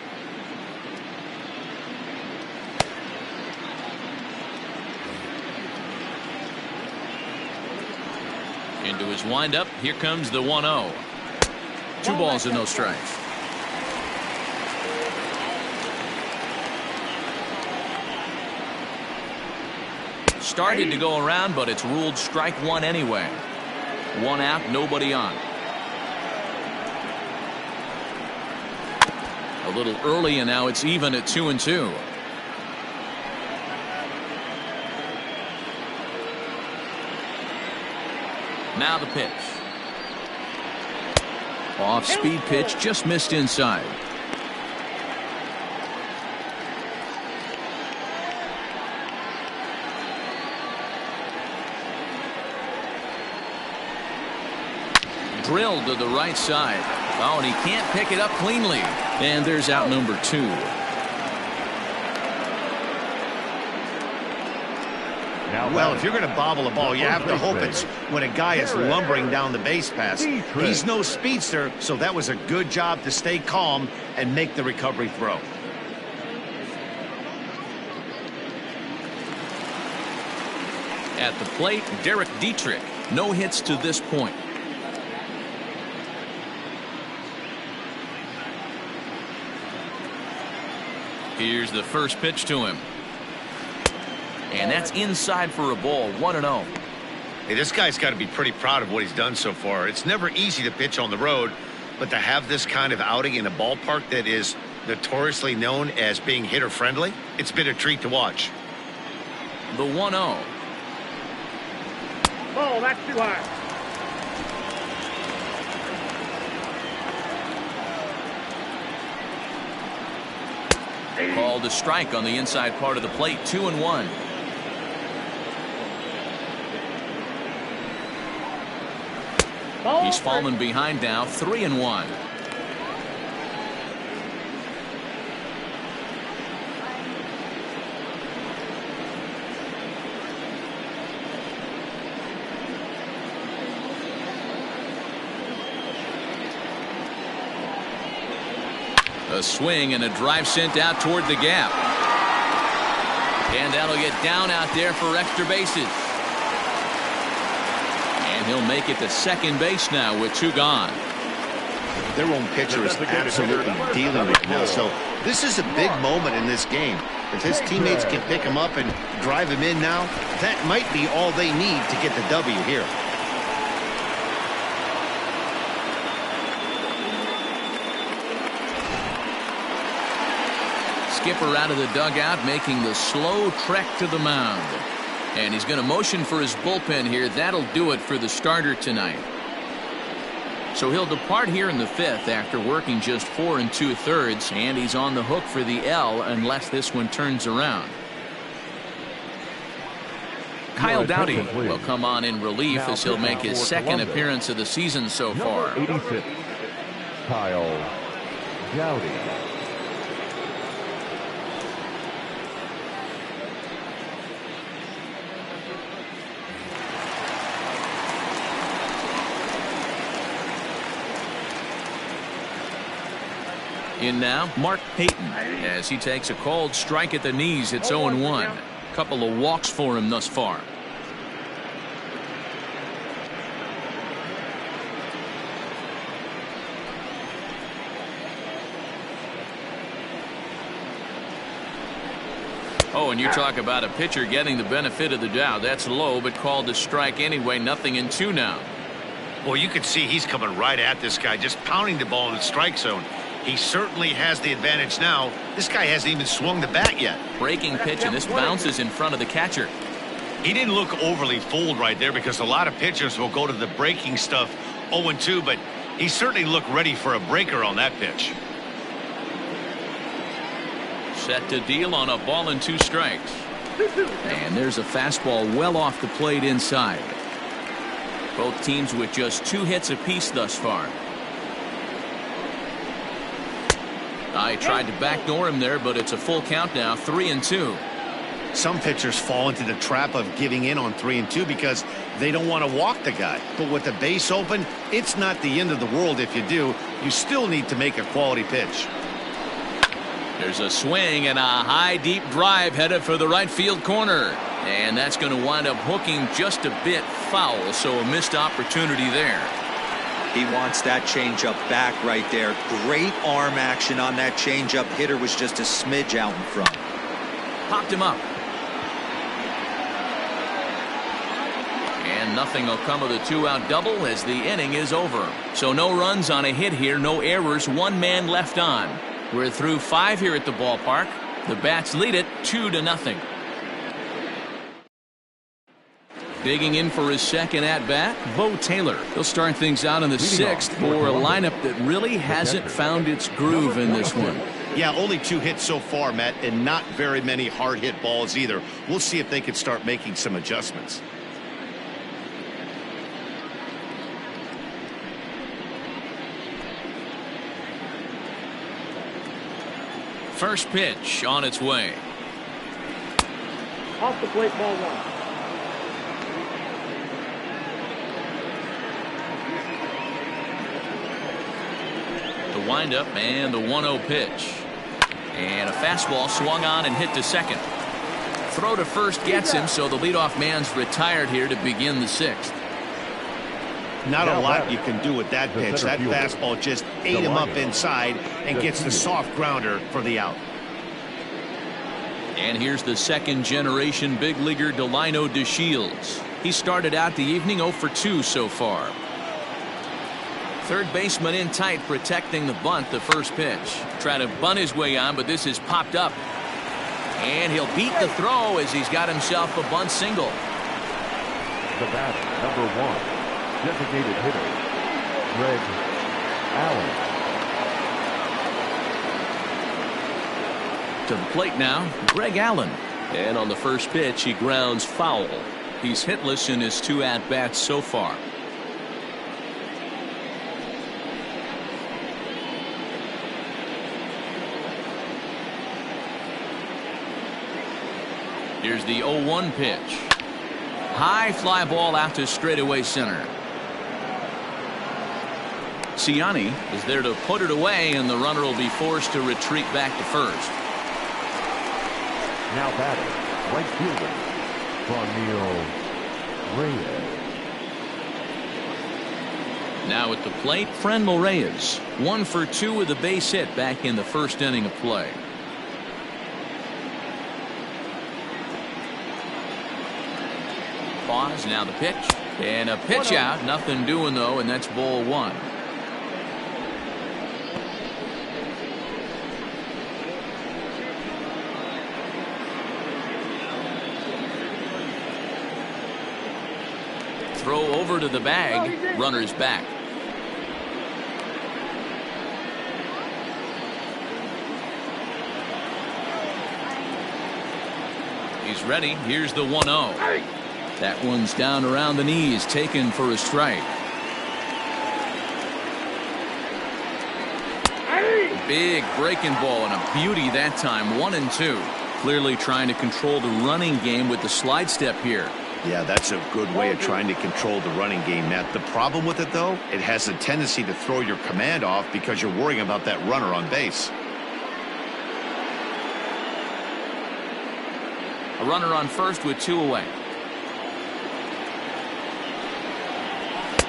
Into his windup. Here comes the 1-0. 2 balls and no strikes. Started to go around, but it's ruled strike 1 anyway. 1 out, nobody on. A little early, and now it's even at 2-2. Now the pitch. Off-speed pitch, just missed inside. Drilled to the right side. Oh, and he can't pick it up cleanly. And there's out number 2. Well, if you're going to bobble a ball, you have to hope it's when a guy is lumbering down the base pass. He's no speedster, so that was a good job to stay calm and make the recovery throw. At the plate, Derek Dietrich. No hits to this point. Here's the first pitch to him. And that's inside for a ball, 1-0. Hey, this guy's got to be pretty proud of what he's done so far. It's never easy to pitch on the road, but to have this kind of outing in a ballpark that is notoriously known as being hitter-friendly, it's been a treat to watch. The 1-0. Oh, that's too high. Called a strike on the inside part of the plate, 2-1. He's fallen behind now, 3-1. A swing and a drive sent out toward the gap. And that'll get down out there for extra bases. And he'll make it to second base now with 2 gone. Their own pitcher is absolutely dealing with him now. So this is a big moment in this game. If his teammates can pick him up and drive him in now, that might be all they need to get the W here. Skipper out of the dugout, making the slow trek to the mound. And he's going to motion for his bullpen here. That'll do it for the starter tonight. So he'll depart here in the 5th after working just 4 2/3, and he's on the hook for the L unless this one turns around. Kyle Dowdy will come on in relief as he'll make his second appearance of the season so far. 86, Kyle Dowdy. In now, Mark Payton, as he takes a called strike at the knees. It's 0-1. Couple of walks for him thus far. Oh, and you talk about a pitcher getting the benefit of the doubt. That's low, but called a strike anyway. 0-2 now. Well, you can see he's coming right at this guy, just pounding the ball in the strike zone. He certainly has the advantage now. This guy hasn't even swung the bat yet. Breaking pitch, and this bounces in front of the catcher. He didn't look overly fooled right there because a lot of pitchers will go to the breaking stuff 0-2, but he certainly looked ready for a breaker on that pitch. Set to deal on a ball and 2 strikes. And there's a fastball well off the plate inside. Both teams with just 2 hits apiece thus far. I tried to backdoor him there, but it's a full count now, 3-2. Some pitchers fall into the trap of giving in on 3-2 because they don't want to walk the guy. But with the base open, it's not the end of the world if you do. You still need to make a quality pitch. There's a swing and a high deep drive headed for the right field corner. And that's going to wind up hooking just a bit foul, so a missed opportunity there. He wants that changeup back right there. Great arm action on that changeup. Hitter was just a smidge out in front. Popped him up. And nothing will come of the 2-out double as the inning is over. So no runs on a hit here, no errors, 1 man left on. We're through 5 here at the ballpark. The Bats lead it 2-0. Digging in for his second at-bat, Bo Taylor. He'll start things out in the 6th for a lineup that really hasn't found its groove in this one. Yeah, only 2 hits so far, Matt, and not very many hard-hit balls either. We'll see if they can start making some adjustments. First pitch on its way. Off the plate, ball 1. The windup and the 1-0 pitch. And a fastball swung on and hit to second. Throw to first gets him, so the leadoff man's retired here to begin the 6th. Not a lot you can do with that pitch. That fastball just ate him up inside and gets the soft grounder for the out. And here's the second-generation big leaguer Delino DeShields. He started out the evening 0 for 2 so far. Third baseman in tight, protecting the bunt. The first pitch. Trying to bunt his way on, but this is popped up. And he'll beat the throw as he's got himself a bunt single. The batter, number 1, designated hitter, Greg Allen. To the plate now, Greg Allen. And on the first pitch, he grounds foul. He's hitless in his 2 at-bats so far. Here's the 0-1 pitch. High fly ball out to straightaway center. Ciani is there to put it away, and the runner will be forced to retreat back to first. Now batting, right fielder, Franmil Reyes. Now at the plate, Franmil Reyes. 1 for 2 with a base hit back in the first inning of play. Pause, now the pitch. And a pitch out. Nothing doing, though, and that's ball 1. Throw over to the bag. Runner's back. He's ready. Here's the 1-0. That one's down around the knees, taken for a strike. Big breaking ball and a beauty that time. 1-2. Clearly trying to control the running game with the slide step here. Yeah, that's a good way of trying to control the running game, Matt. The problem with it, though, it has a tendency to throw your command off because you're worrying about that runner on base. A runner on first with 2 away.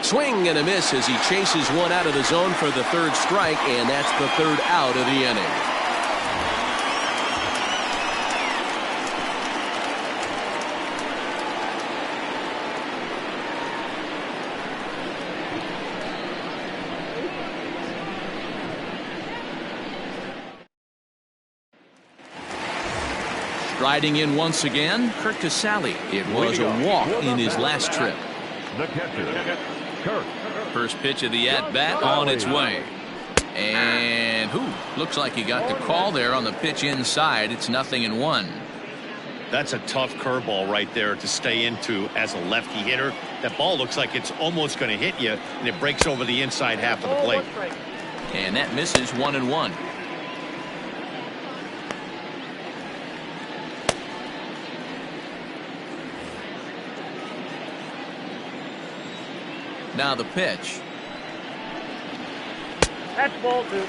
Swing and a miss as he chases one out of the zone for the 3rd strike, and that's the 3rd out of the inning. Striding in once again, Curt Casali. It was a walk in his last trip. The catcher, Curt. First pitch of the at-bat on its way. And looks like he got the call there on the pitch inside. It's 0-1. That's a tough curveball right there to stay into as a lefty hitter. That ball looks like it's almost going to hit you, and it breaks over the inside half of the plate. And that misses. 1-1. Now the pitch. That's ball 2.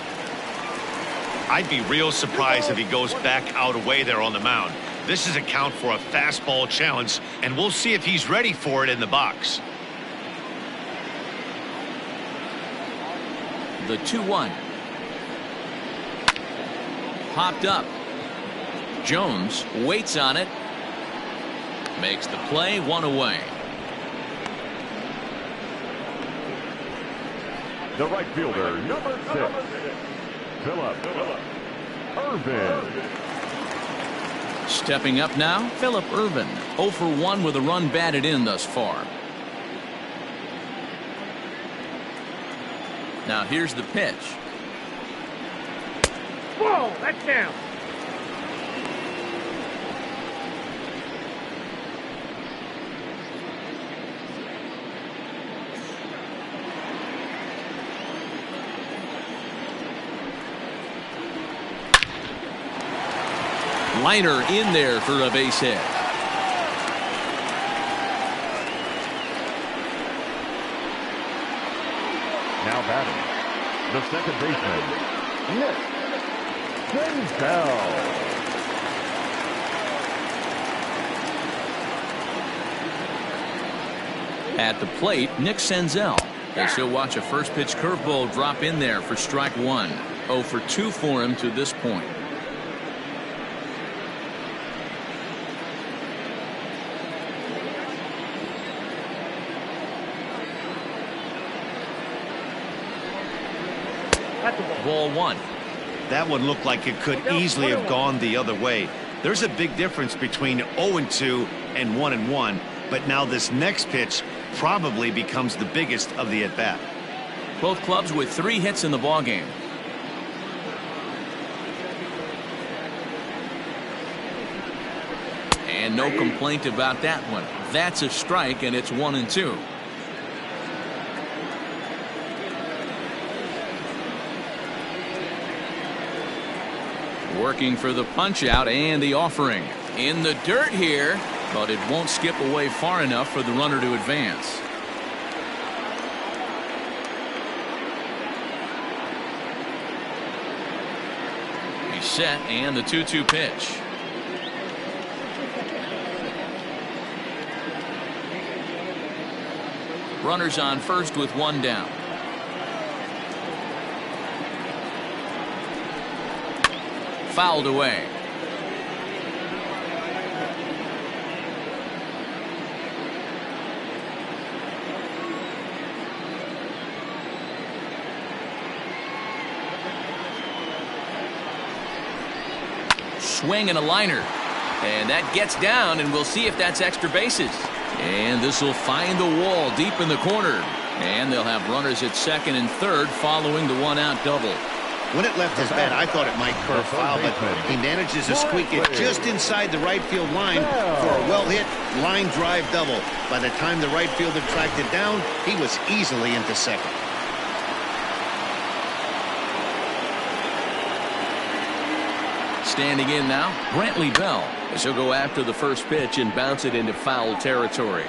I'd be real surprised if he goes back out away there on the mound. This is a count for a fastball challenge, and we'll see if he's ready for it in the box. The 2-1. Popped up. Jones waits on it. Makes the play. 1 away. The right fielder, number 6, Phillip Ervin. Stepping up now, Phillip Ervin. 0 for 1 with a run batted in thus far. Now here's the pitch. Whoa, that's down. Liner in there for a base hit. Now batting, the second baseman, Nick Senzel. At the plate, Nick Senzel. As he'll watch a first pitch curveball drop in there for strike 1. 0 for 2 for him to this point. That's a ball. Ball one. That one looked like it could easily have gone the other way. There's a big difference between 0-2 and 1-1, but now this next pitch probably becomes the biggest of the at-bat. Both clubs with 3 hits in the ballgame. And no complaint about that one. That's a strike, and it's 1-2. Working for the punch out and the offering. In the dirt here, but it won't skip away far enough for the runner to advance. He's set, and the 2-2 pitch. Runners on first with 1 down. Fouled away. Swing and a liner. And that gets down, and we'll see if that's extra bases. And this will find the wall deep in the corner. And they'll have runners at second and third following the 1-out double. When it left his bat, I thought it might curve foul, but he manages to squeak it just inside the right field line for a well-hit line drive double. By the time the right fielder tracked it down, he was easily into second. Standing in now, Brantley Bell, as he'll go after the first pitch and bounce it into foul territory.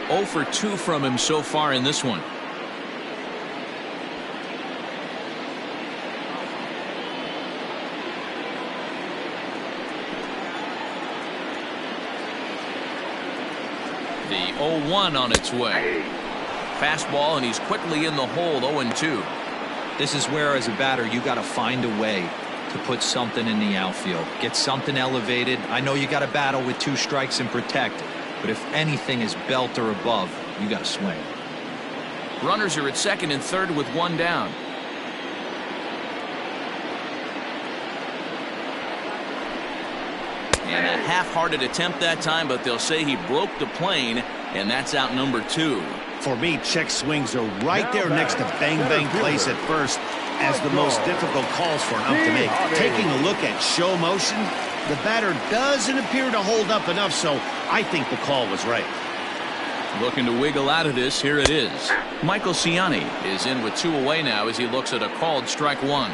0 for 2 from him so far in this one. The 0-1 on its way. Fastball, and he's quickly in the hole. 0-2. This is where, as a batter, you got to find a way to put something in the outfield. Get something elevated. I know you got to battle with 2 strikes and protect, but if anything is belt or above, you got to swing. Runners are at second and third with 1 down. And a half-hearted attempt that time, but they'll say he broke the plane, and that's out number 2. For me, check swings are right there next to bang-bang plays at first as the most difficult calls for an ump to make. Taking a look at show motion, the batter doesn't appear to hold up enough, so I think the call was right. Looking to wiggle out of this, here it is. Michael Ciani is in with 2 away now as he looks at a called strike 1.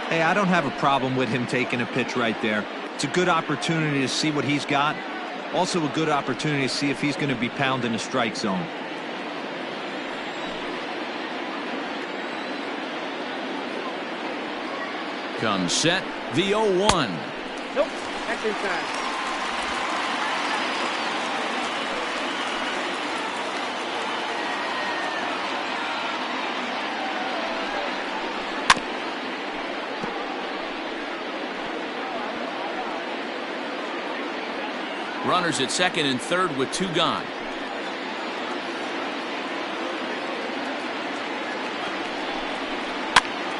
Hey, I don't have a problem with him taking a pitch right there. It's a good opportunity to see what he's got. Also a good opportunity to see if he's going to be pounding the strike zone. Comes set, the 0-1. Nope, that's inside. Runners at second and third with 2 gone.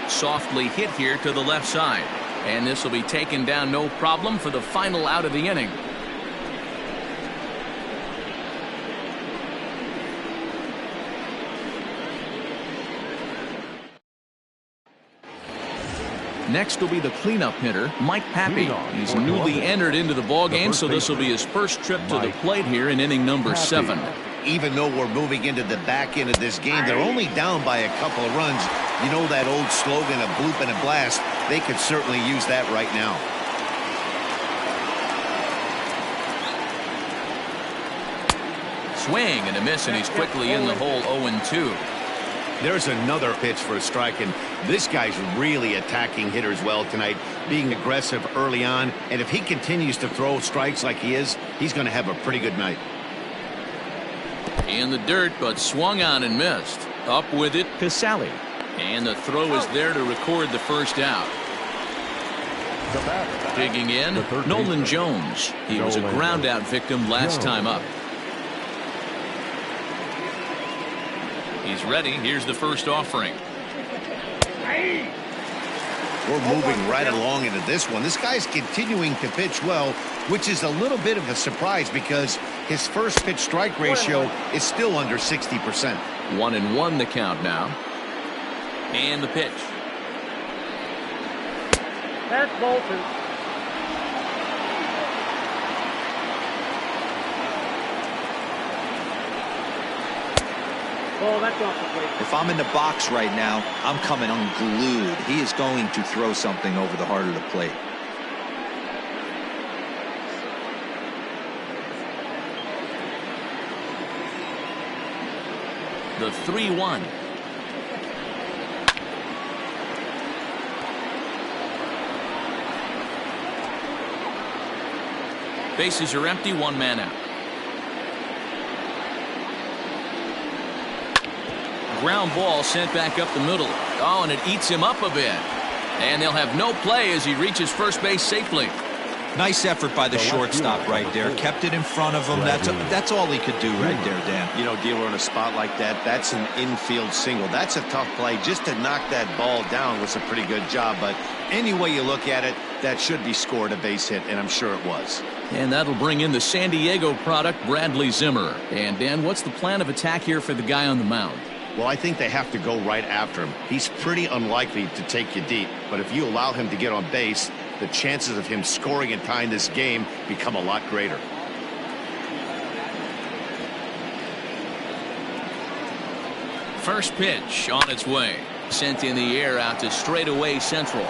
Softly hit here to the left side, and this will be taken down no problem for the final out of the inning. Next will be the cleanup hitter, Mike Pappy. He's newly entered into the ballgame, so this will be his first trip to the plate here in inning number 7. Even though we're moving into the back end of this game, they're only down by a couple of runs. You know that old slogan, a bloop and a blast? They could certainly use that right now. Swing and a miss, and he's quickly in the hole. 0-2. There's another pitch for a strike, and this guy's really attacking hitters well tonight, being aggressive early on, and if he continues to throw strikes like he is, he's going to have a pretty good night. In the dirt, but swung on and missed. Up with it, Casale. And the throw is there to record the first out. Digging in, Nolan Jones. He was a ground out victim last time up. He's ready. Here's the first offering. We're moving right along into this one. This guy's continuing to pitch well, which is a little bit of a surprise because his first pitch strike ratio is still under 60%. 1-1 the count now. And the pitch. That's Bolton. Oh, that's off the plate. If I'm in the box right now, I'm coming unglued. He is going to throw something over the heart of the plate. The 3-1. Bases are empty, one man out. Ground ball sent back up the middle. Oh, and it eats him up a bit. And they'll have no play as he reaches first base safely. Nice effort by the shortstop right there. Kept it in front of him. That's all he could do right there, Dan. You know, dealer in a spot like that, that's an infield single. That's a tough play. Just to knock that ball down was a pretty good job. But any way you look at it, that should be scored a base hit, and I'm sure it was. And that'll bring in the San Diego product, Bradley Zimmer. And, Dan, what's the plan of attack here for the guy on the mound? Well, I think they have to go right after him. He's pretty unlikely to take you deep. But if you allow him to get on base, the chances of him scoring and tying this game become a lot greater. First pitch on its way. Sent in the air out to straightaway central.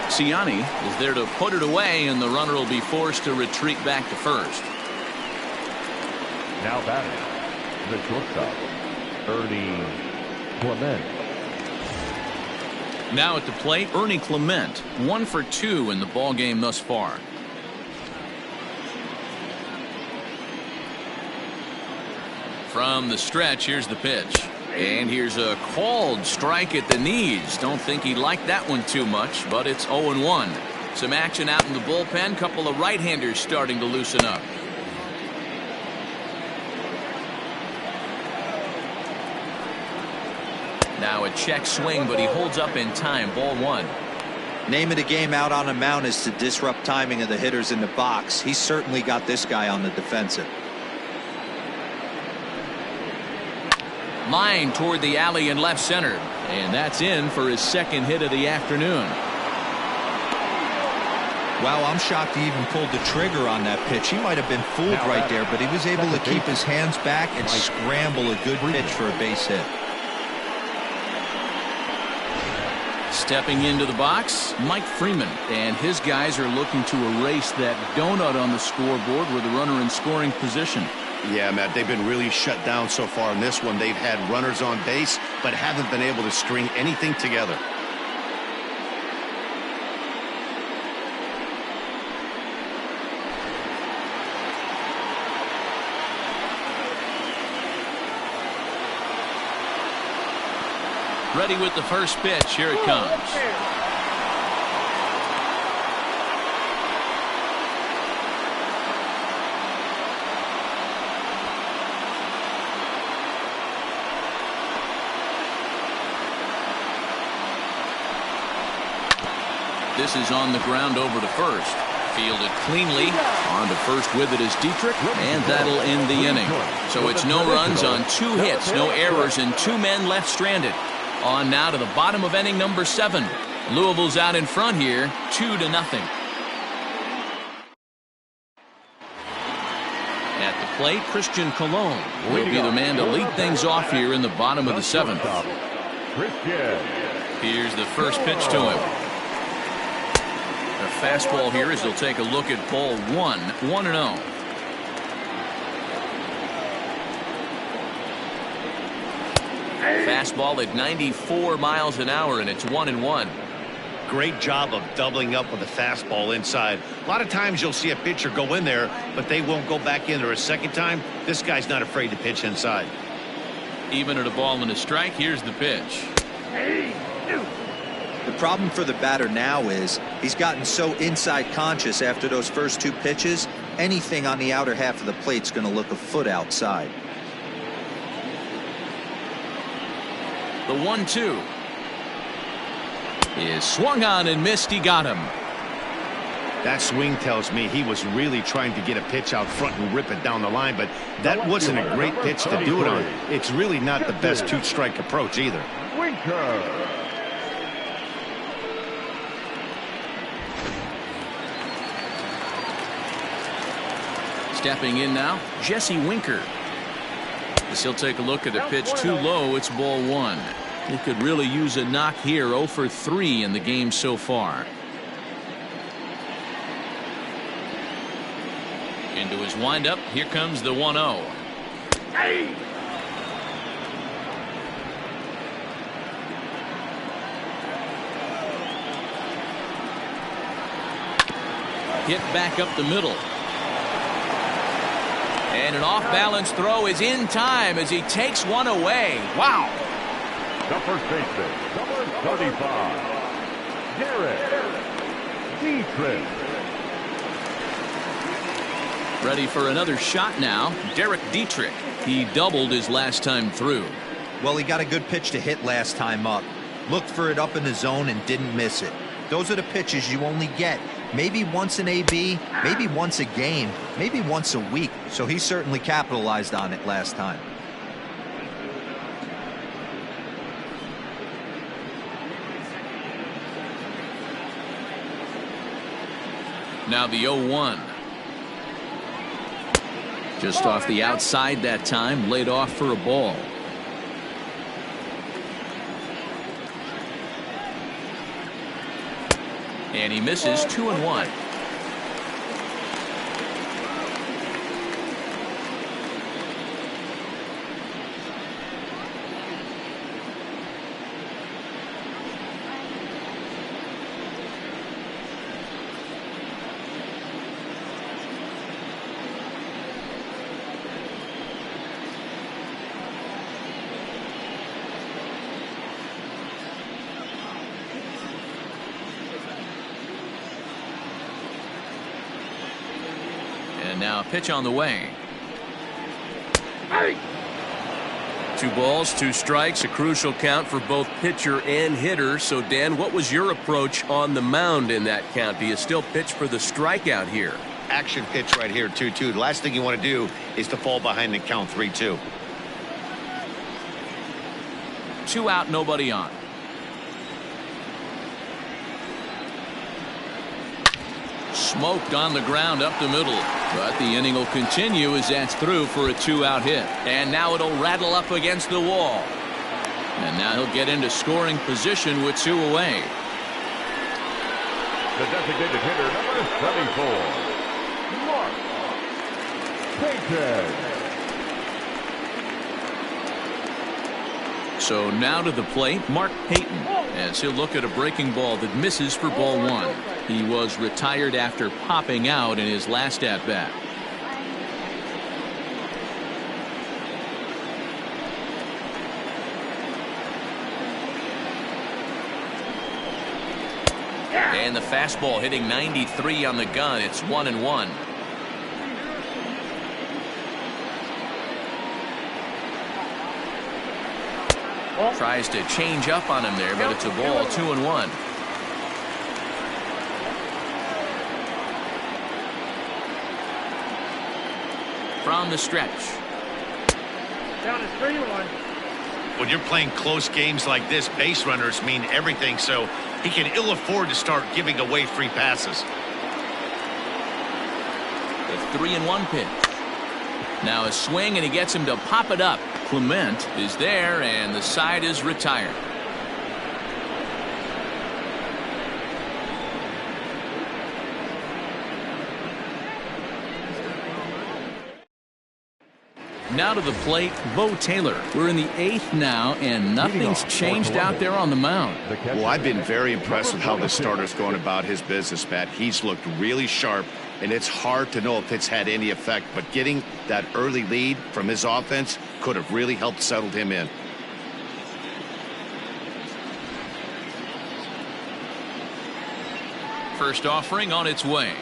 Ciani is there to put it away, and the runner will be forced to retreat back to first. Now batting, the shortstop, Ernie Clement. Now at the plate, Ernie Clement, 1 for 2 in the ball game thus far. From the stretch, here's the pitch. And here's a called strike at the knees. Don't think he liked that one too much, but it's 0-1. Some action out in the bullpen. Couple of right-handers starting to loosen up. Now a check swing, but he holds up in time. Ball 1. Name of the game out on a mound is to disrupt timing of the hitters in the box. He's certainly got this guy on the defensive. Line toward the alley in left center. And that's in for his second hit of the afternoon. Wow, I'm shocked he even pulled the trigger on that pitch. He might have been fooled right there, but he was able to keep his hands back and scramble a good pitch for a base hit. Stepping into the box, Mike Freeman, and his guys are looking to erase that donut on the scoreboard with a runner in scoring position. Yeah, Matt, they've been really shut down so far in this one. They've had runners on base, but haven't been able to string anything together. Ready with the first pitch. Here it comes. This is on the ground over to first. Fielded cleanly. On to first with it is Dietrich, and that'll end the inning. So it's no runs on 2 hits, no errors, and 2 men left stranded. On now to the bottom of inning number 7. Louisville's out in front here, 2-0. At the plate, Christian Colon will be the man to lead things off here in the bottom of the 7th. Here's the first pitch to him. A fastball here as he'll take a look at ball 1, 1-0. Fastball at 94 miles an hour, and it's 1-1. Great job of doubling up with a fastball inside. A lot of times you'll see a pitcher go in there, but they won't go back in there a second time. This guy's not afraid to pitch inside. Even at a ball and a strike, here's the pitch. The problem for the batter now is he's gotten so inside conscious after those first 2 pitches. Anything on the outer half of the plate's going to look a foot outside. The 1-2. is swung on and missed. He got him. That swing tells me he was really trying to get a pitch out front and rip it down the line, but that wasn't a great pitch to do it on. It's really not the best two-strike approach either. Winker. Stepping in now, Jesse Winker. As he'll take a look at a pitch too low, it's ball one. He could really use a knock here. 0 for 3 in the game so far. Into his windup. Here comes the 1-0. Hit back up the middle. And an off-balance throw is in time as he takes one away. Wow. The first baseman, number 35, Derek Dietrich. Ready for another shot now. Derek Dietrich. He doubled his last time through. Well, he got a good pitch to hit last time up. Looked for it up in the zone and didn't miss it. Those are the pitches you only get maybe once in AB, maybe once a game, maybe once a week. So he certainly capitalized on it last time. Now the 0-1. Just off the outside that time, laid off for a ball. And he misses. 2-1. And now a pitch on the way. 2 balls, 2 strikes, a crucial count for both pitcher and hitter. So, Dan, what was your approach on the mound in that count? Do you still pitch for the strikeout here? Action pitch right here, 2-2. The last thing you want to do is to fall behind and count 3-2. 2 out, nobody on. Smoked on the ground up the middle, but the inning will continue as that's through for a 2-out hit. And now it'll rattle up against the wall. And now he'll get into scoring position with 2 away. The designated hitter, number 34, Mark Payton. So now to the plate, Mark Payton, as he'll look at a breaking ball that misses for ball 1. He was retired after popping out in his last at-bat. And the fastball hitting 93 on the gun. It's 1-1. Tries to change up on him there, but it's a ball. 2-1. From the stretch. Down to 3-1. When you're playing close games like this, base runners mean everything, so he can ill afford to start giving away free passes. The 3-1 pitch. Now a swing, and he gets him to pop it up. Clement is there, and the side is retired. Now to the plate, Bo Taylor. We're in the 8th now, and nothing's changed out there on the mound. Well, I've been very impressed with how this starter's going about his business, Matt. He's looked really sharp, and it's hard to know if it's had any effect, but getting that early lead from his offense could have really helped settle him in. First offering on its way.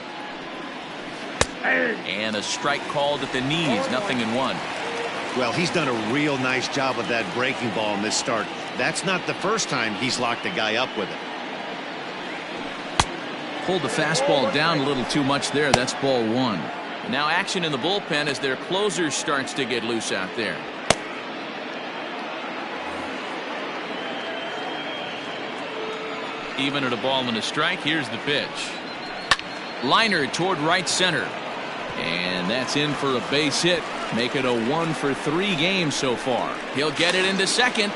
And a strike called at the knees. 0-1. Well, he's done a real nice job of that breaking ball in this start. That's not the first time he's locked a guy up with it. Pulled the fastball down a little too much there. That's ball one. And now action in the bullpen as their closer starts to get loose out there. Even at a ball and a strike, here's the pitch. Liner toward right center. And that's in for a base hit. Make it a 1-for-3 game so far. He'll get it into second.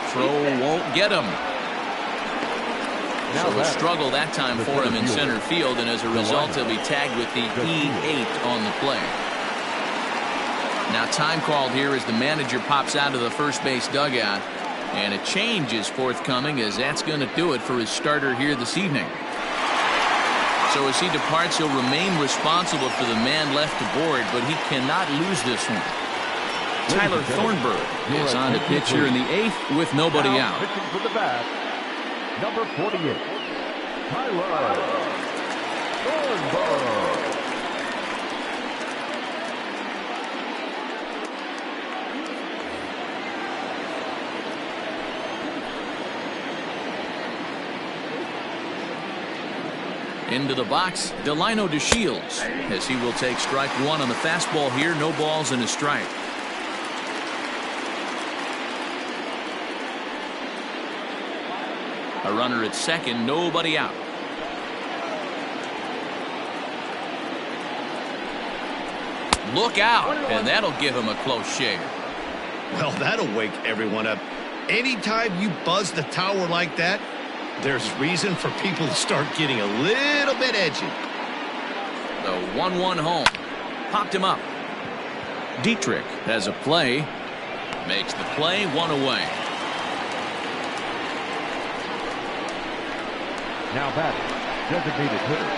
Throw won't get him. So a struggle that time for him in center field, and as a result he'll be tagged with the E8 on the play. Now time called here as the manager pops out of the first base dugout, and a change is forthcoming, as that's going to do it for his starter here this evening. So as he departs, he'll remain responsible for the man left to board, but he cannot lose this one. Tyler Thornburg is on to pitch here in the 8th with nobody out. Pitching for the bat, number 48, Tyler Thornburg. Into the box, Delino DeShields, as he will take strike one on the fastball here. No balls and a strike. A runner at second, nobody out. Look out, and that'll give him a close shave. Well, that'll wake everyone up. Anytime you buzz the tower like that, there's reason for people to start getting a little bit edgy. The 1-1 home. Popped him up. Dietrich has a play. Makes the play, one away. Now batting, designated hitter,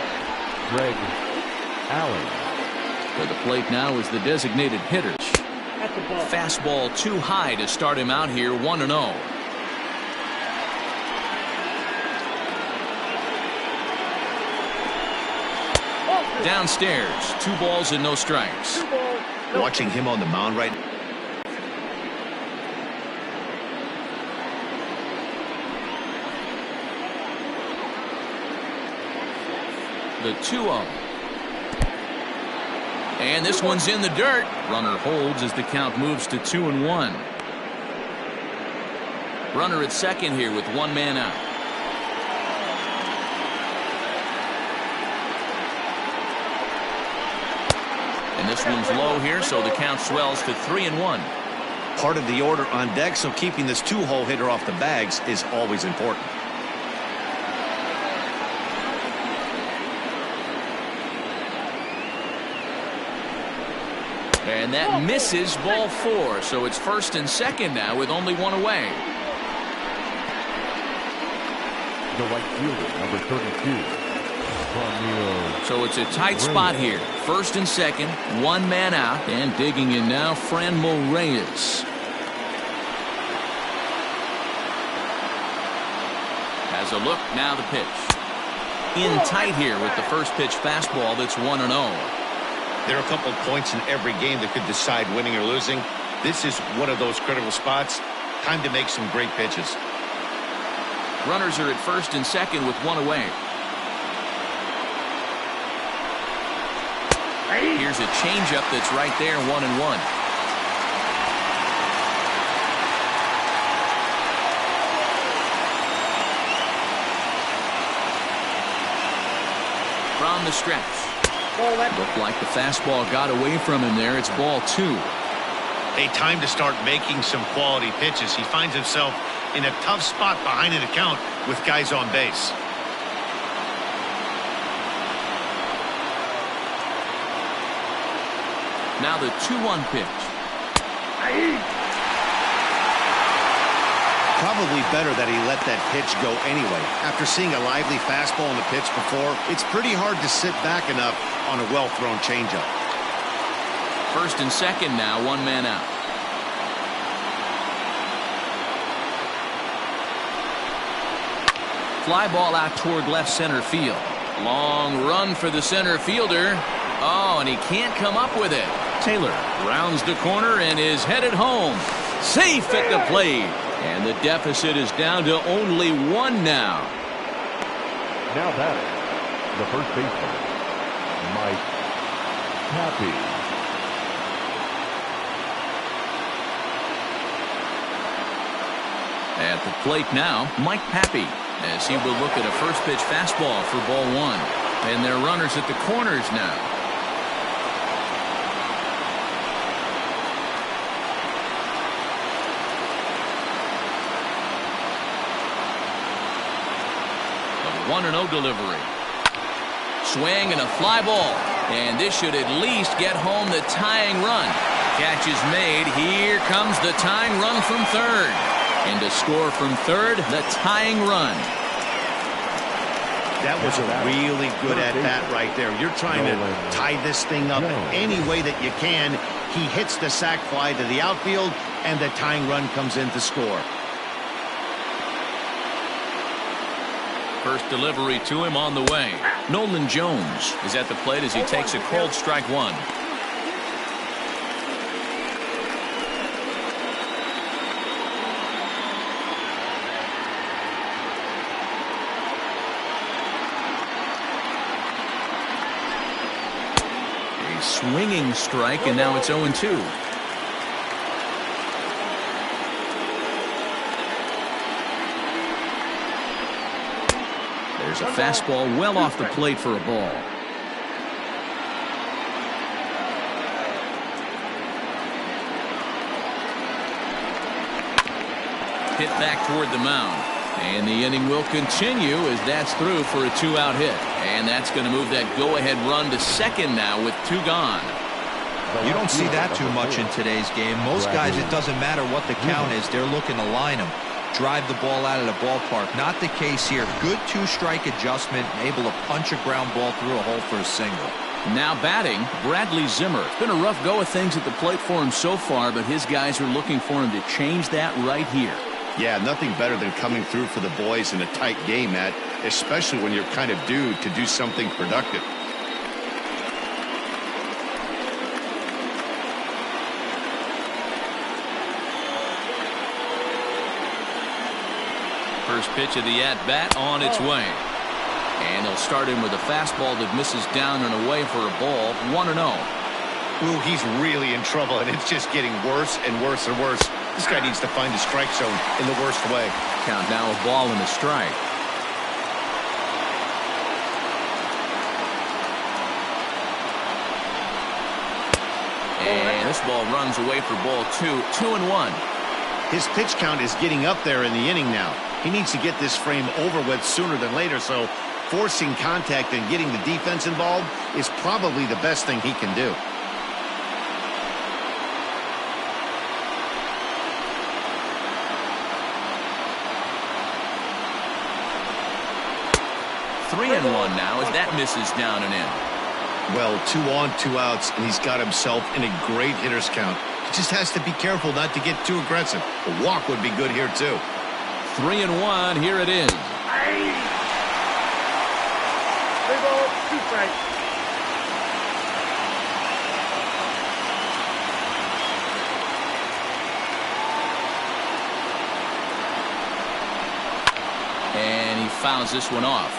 Greg Allen. To the plate now is the designated hitter. That's the ball. Fastball too high to start him out here, 1-0. Downstairs, 2 balls and no strikes. Watching him on the mound right now. The 2-0. And this one's in the dirt. Runner holds as the count moves to 2-1. Runner at second here with one man out. And this one's low here, so the count swells to 3-1. Part of the order on deck, so keeping this 2-hole hitter off the bags is always important. And that misses, ball 4. So it's first and second now with only one away. The right fielder, number 32. So it's a tight spot here. First and second, one man out, and digging in now, Franmil Reyes. Has a look, now the pitch. In tight here with the first pitch fastball that's 1-0. There are a couple of points in every game that could decide winning or losing. This is one of those critical spots. Time to make some great pitches. Runners are at first and second with one away. Here's a changeup that's right there, 1-1. From the stretch. Looked like the fastball got away from him there. It's ball 2. A time to start making some quality pitches. He finds himself in a tough spot behind an account with guys on base. Now the 2-1 pitch. Probably better that he let that pitch go anyway. After seeing a lively fastball in the pitch before, it's pretty hard to sit back enough on a well-thrown changeup. First and second now, one man out. Fly ball out toward left center field. Long run for the center fielder. Oh, and he can't come up with it. Taylor rounds the corner and is headed home. Safe at the plate. And the deficit is down to only 1 now. Now batting, The first baseman, Mike Happy. At the plate now, Mike Pappy, as he will look at a first pitch fastball for ball one. And they're runners at the corners now. A 1-0 delivery. Swing and a fly ball. And this should at least get home the tying run. Catch is made. Here comes the tying run from third. And to score from third, the tying run. That was a really good at-bat right there. You're trying to tie this thing up any way that you can. He hits the sac fly to the outfield, and the tying run comes in to score. First delivery to him on the way. Nolan Jones is at the plate as he takes a cold strike one. Swinging strike, and now it's 0-2. There's a fastball well off the plate for a ball. Hit back toward the mound. And the inning will continue as that's through for a 2-out hit. And that's going to move that go-ahead run to second now with 2 gone. You don't see that too much in today's game. Most guys, it doesn't matter what the count is. They're looking to line them. Drive the ball out of the ballpark. Not the case here. Good 2-strike adjustment. Able to punch a ground ball through a hole for a single. Now batting, Bradley Zimmer. It's been a rough go of things at the plate for him so far, but his guys are looking for him to change that right here. Yeah, nothing better than coming through for the boys in a tight game, Matt, especially when you're kind of due to do something productive. First pitch of the at-bat on its way. And they'll start him with a fastball that misses down and away for a ball. 1-0. Ooh, he's really in trouble, and it's just getting worse and worse and worse. This guy needs to find the strike zone in the worst way. Count now a ball and a strike. And this ball runs away for ball 2. 2-1. His pitch count is getting up there in the inning now. He needs to get this frame over with sooner than later, so forcing contact and getting the defense involved is probably the best thing he can do. Three and 1 now as that misses down and in. Well, 2 on, 2 outs, and he's got himself in a great hitter's count. He just has to be careful not to get too aggressive. A walk would be good here, too. 3 and 1, here it is. 3 balls, 2 strikes. And he fouls this one off.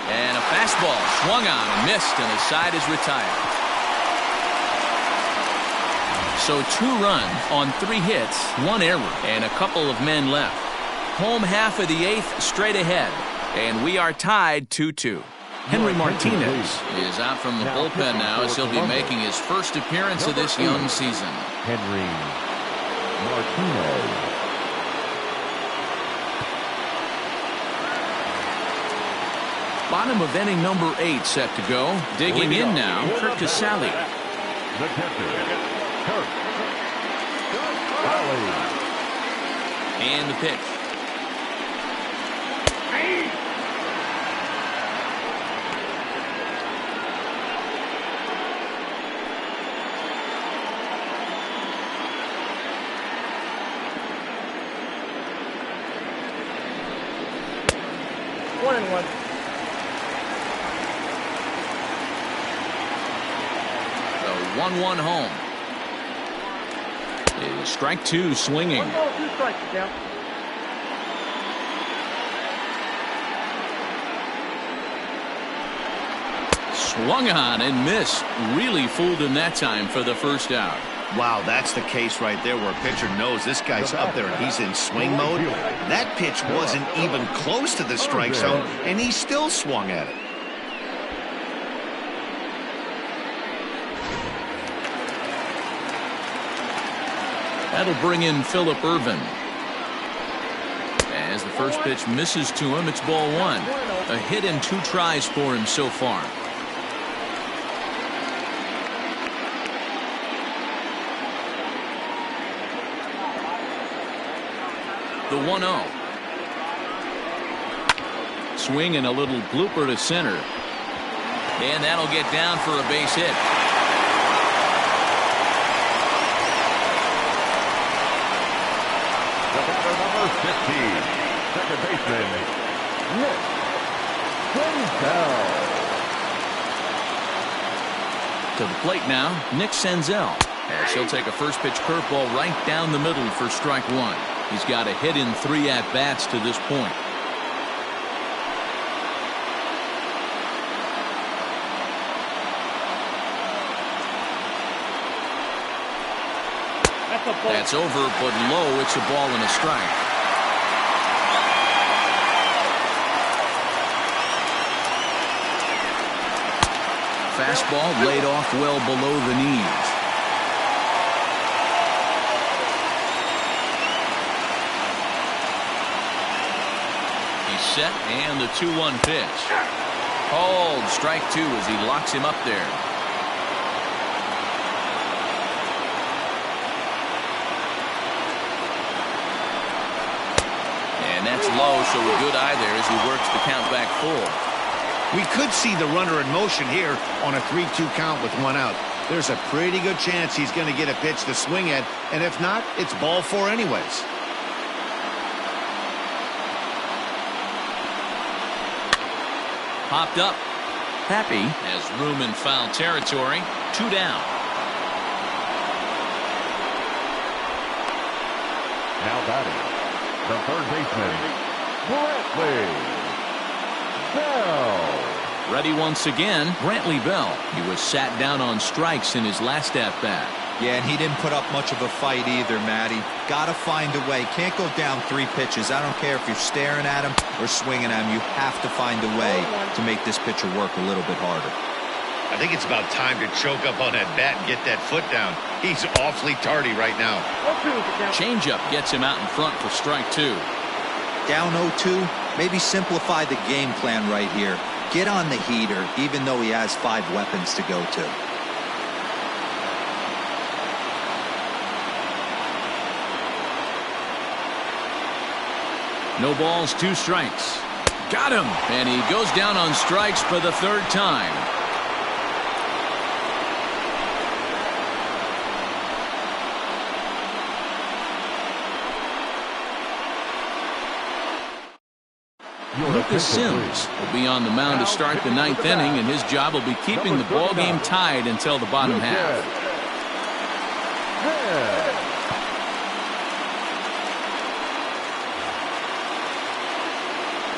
And a fastball swung on and missed, and the side is retired. So 2 runs on 3 hits, 1 error, and a couple of men left. Home half of the 8th straight ahead, and we are tied 2-2. Henry Martinez is out from the bullpen now as he'll be making his first appearance of this young season. Henry Martinez. Bottom of inning number 8 set to go. Digging in now, Curt Casali. The catcher, Curt Casali. And the pitch. 1-1 home. Is strike 2 swinging. 1 ball, 2 strikes, count. Swung on and missed. Really fooled him that time for the first out. Wow, that's the case right there where a pitcher knows this guy's up there and he's in swing mode. That pitch wasn't even close to the strike zone, and he still swung at it. That'll bring in Phillip Ervin. As the first pitch misses to him, it's ball 1. A hit and 2 tries for him so far. The 1-0. Swing and a little blooper to center. And that'll get down for a base hit. The batter, number 15, second baseman, Nick Senzel. To the plate now, Nick Senzel. As he'll take a first pitch curveball right down the middle for strike 1. He's got a hit in 3 at-bats to this point. That's over, but low. It's a ball and a strike. Fastball laid off well below the knees. Set and the 2-1 pitch. Called strike 2 as he locks him up there. And that's low, so a good eye there as he works the count back full. We could see the runner in motion here on a 3-2 count with 1 out. There's a pretty good chance he's going to get a pitch to swing at, and if not, it's ball 4 anyways. Popped up. Happy has room in foul territory. 2 down. Now batting, the third baseman, Brantley Bell. Ready once again, Brantley Bell. He was sat down on strikes in his last at-bat. Yeah, and he didn't put up much of a fight either, Matty. Gotta find a way. Can't go down 3 pitches. I don't care if you're staring at him or swinging at him. You have to find a way to make this pitcher work a little bit harder. I think it's about time to choke up on that bat and get that foot down. He's awfully tardy right now. Changeup gets him out in front for strike 2. Down 0-2, maybe simplify the game plan right here. Get on the heater, even though he has 5 weapons to go to. No balls, 2 strikes. Got him! And he goes down on strikes for the 3rd time. Lucas Sims will be on the mound to start the 9th inning, and his job will be keeping the ball game tied until the bottom half.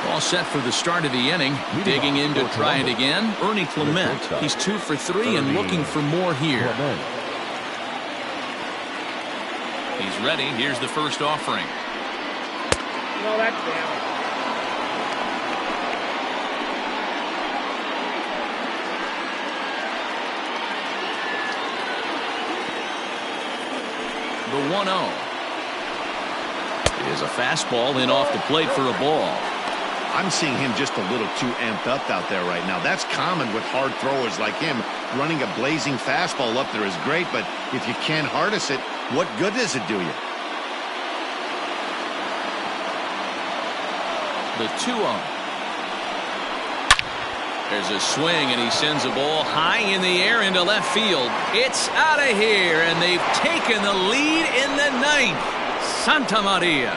All set for the start of the inning. Digging in to try it again, Ernie Clement. He's 2 for 3 and looking for more here. He's ready. Here's the first offering. No, that's down. The 1-0 is a fastball in off the plate for a ball. I'm seeing him just a little too amped up out there right now. That's common with hard throwers like him. Running a blazing fastball up there is great, but if you can't harness it, what good does it do you? The 2-0. There's a swing, and he sends a ball high in the air into left field. It's out of here, and they've taken the lead in the 9th. Santa Maria.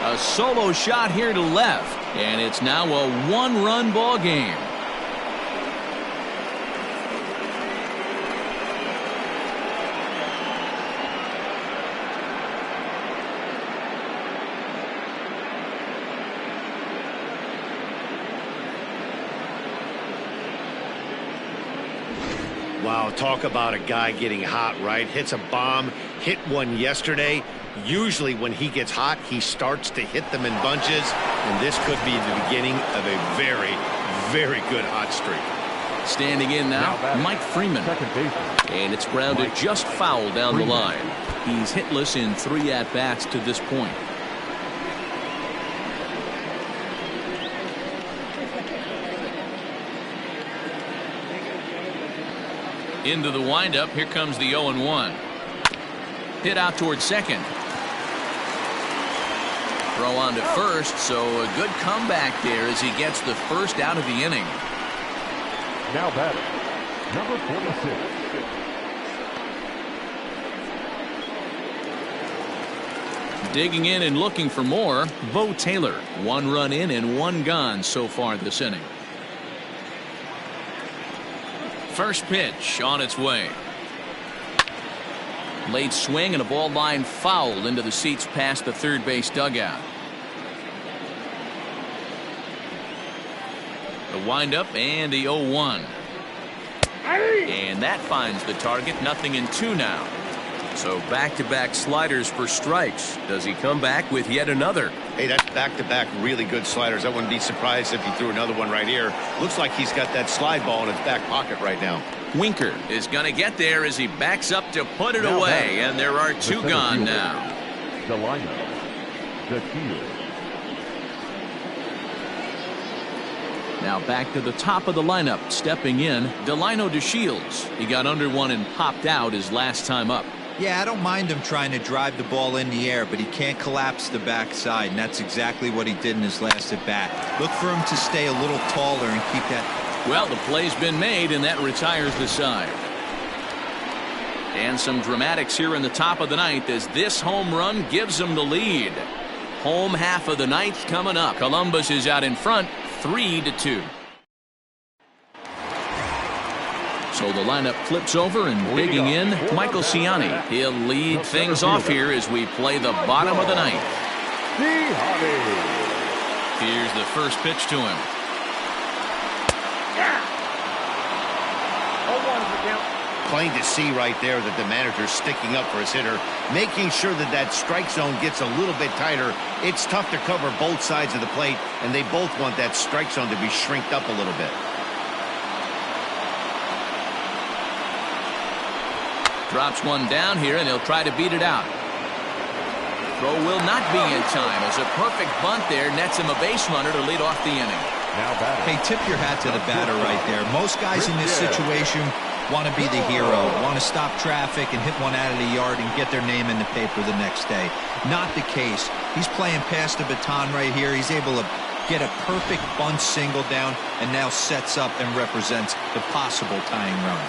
A solo shot here to left, and it's now a 1-run ball game. Wow, talk about a guy getting hot, right? Hits a bomb, hit one yesterday. Usually when he gets hot, he starts to hit them in bunches, and this could be the beginning of a very, very good hot streak. Standing in now, Mike Freeman. And it's grounded just foul down the line. He's hitless in 3 at-bats to this point. Into the windup. Here comes the 0-1. Hit out towards second. Throw on to first, so a good comeback there as he gets the first out of the inning. Now batting, number 46. Digging in and looking for more, Bo Taylor. 1 run in and 1 gone so far this inning. First pitch on its way. Late swing and a ball line fouled into the seats past the third base dugout. The windup and the 0-1. And that finds the target. 0-2 now. So back-to-back sliders for strikes. Does he come back with yet another? Hey, that's back-to-back really good sliders. I wouldn't be surprised if he threw another one right here. Looks like he's got that slide ball in his back pocket right now. Winker is going to get there as he backs up to put it away, and there are 2 gone now. The lineup, the field. Now back to the top of the lineup. Stepping in, Delino DeShields. He got under one and popped out his last time up. Yeah, I don't mind him trying to drive the ball in the air, but he can't collapse the backside, and that's exactly what he did in his last at-bat. Look for him to stay a little taller and keep that. Well, the play's been made, and that retires the side. And some dramatics here in the top of the 9th as this home run gives them the lead. Home half of the 9th coming up. Columbus is out in front, 3-2. So the lineup flips over and digging in, Michael Ciani. He'll lead things off here as we play the bottom of the 9th. Here's the first pitch to him. Plain to see right there that the manager's sticking up for his hitter, making sure that that strike zone gets a little bit tighter. It's tough to cover both sides of the plate, and they both want that strike zone to be shrinked up a little bit. Drops one down here, and he'll try to beat it out. Throw will not be in time as a perfect bunt there nets him a base runner to lead off the inning. Hey, tip your hat to the batter right there. Most guys in this situation want to be the hero, want to stop traffic and hit one out of the yard and get their name in the paper the next day. Not the case. He's playing past the baton right here. He's able to get a perfect bunt single down and now sets up and represents the possible tying run.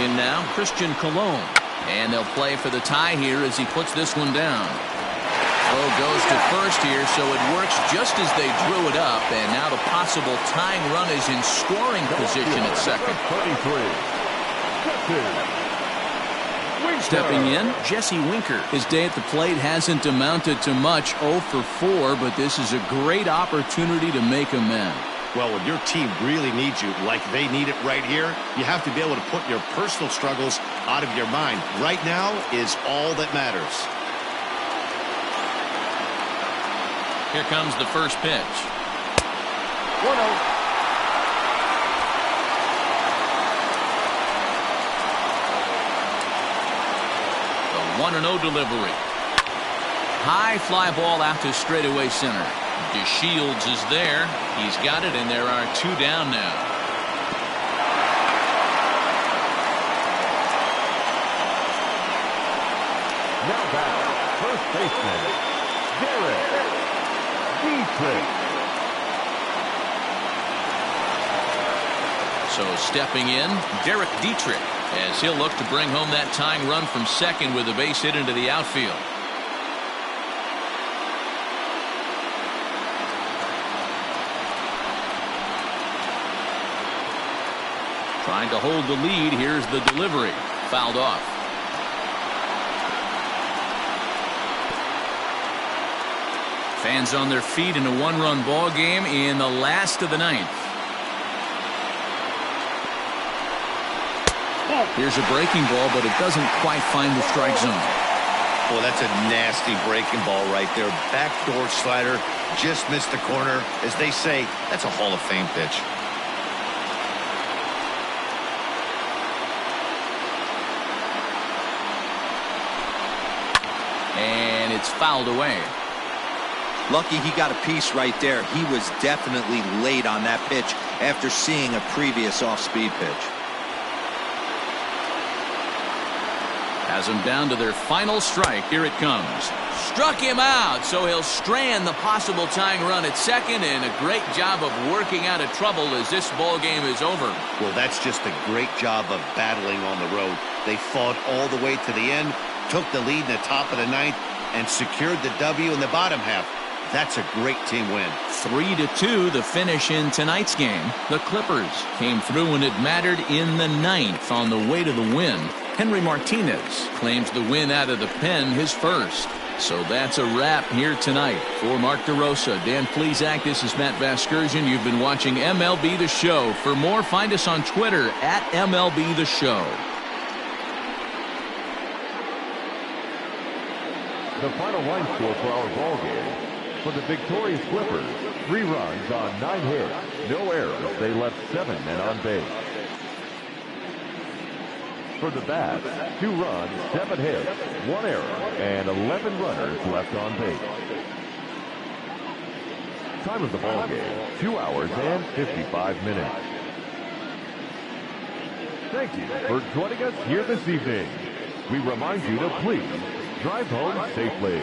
In now, Christian Colon. And they'll play for the tie here as he puts this one down. Oh, goes to first here, so it works just as they drew it up. And now the possible tying run is in scoring position at second. Stepping in, Jesse Winker. His day at the plate hasn't amounted to much, 0 for 4, but this is a great opportunity to make amends. Well, when your team really needs you, like they need it right here, you have to be able to put your personal struggles out of your mind. Right now is all that matters. Here comes the first pitch. 1-0. The 1-0 delivery. High fly ball out to straightaway center. DeShields is there. He's got it, and there are 2 down now. Now back, first baseman, Derek Dietrich. So stepping in, Derek Dietrich, as he'll look to bring home that tying run from second with a base hit into the outfield. Trying to hold the lead. Here's the delivery. Fouled off. Fans on their feet in a 1-run ball game in the last of the 9th. Here's a breaking ball, but it doesn't quite find the strike zone. Well, that's a nasty breaking ball right there. Backdoor slider, just missed the corner. As they say, that's a Hall of Fame pitch. And it's fouled away. Lucky he got a piece right there. He was definitely late on that pitch after seeing a previous off-speed pitch. Has him down to their final strike. Here it comes. Struck him out, so he'll strand the possible tying run at second, and a great job of working out of trouble as this ball game is over. Well, that's just a great job of battling on the road. They fought all the way to the end, took the lead in the top of the ninth, and secured the W in the bottom half. That's a great team win. 3-2 the finish in tonight's game. The Clippers came through when it mattered in the ninth on the way to the win. Henry Martinez claims the win out of the pen, his first. So that's a wrap here tonight. For Mark DeRosa, Dan Plesac, this is Matt Vasgersian. You've been watching MLB The Show. For more, find us on Twitter at MLB The Show. The final line score for our ball game. For the victorious Clippers, 3 runs on 9 hits, no errors. They left 7 men on base. For the Bats, 2 runs, 7 hits, 1 error, and 11 runners left on base. Time of the ball game, 2 hours and 55 minutes. Thank you for joining us here this evening. We remind you to please drive home safely.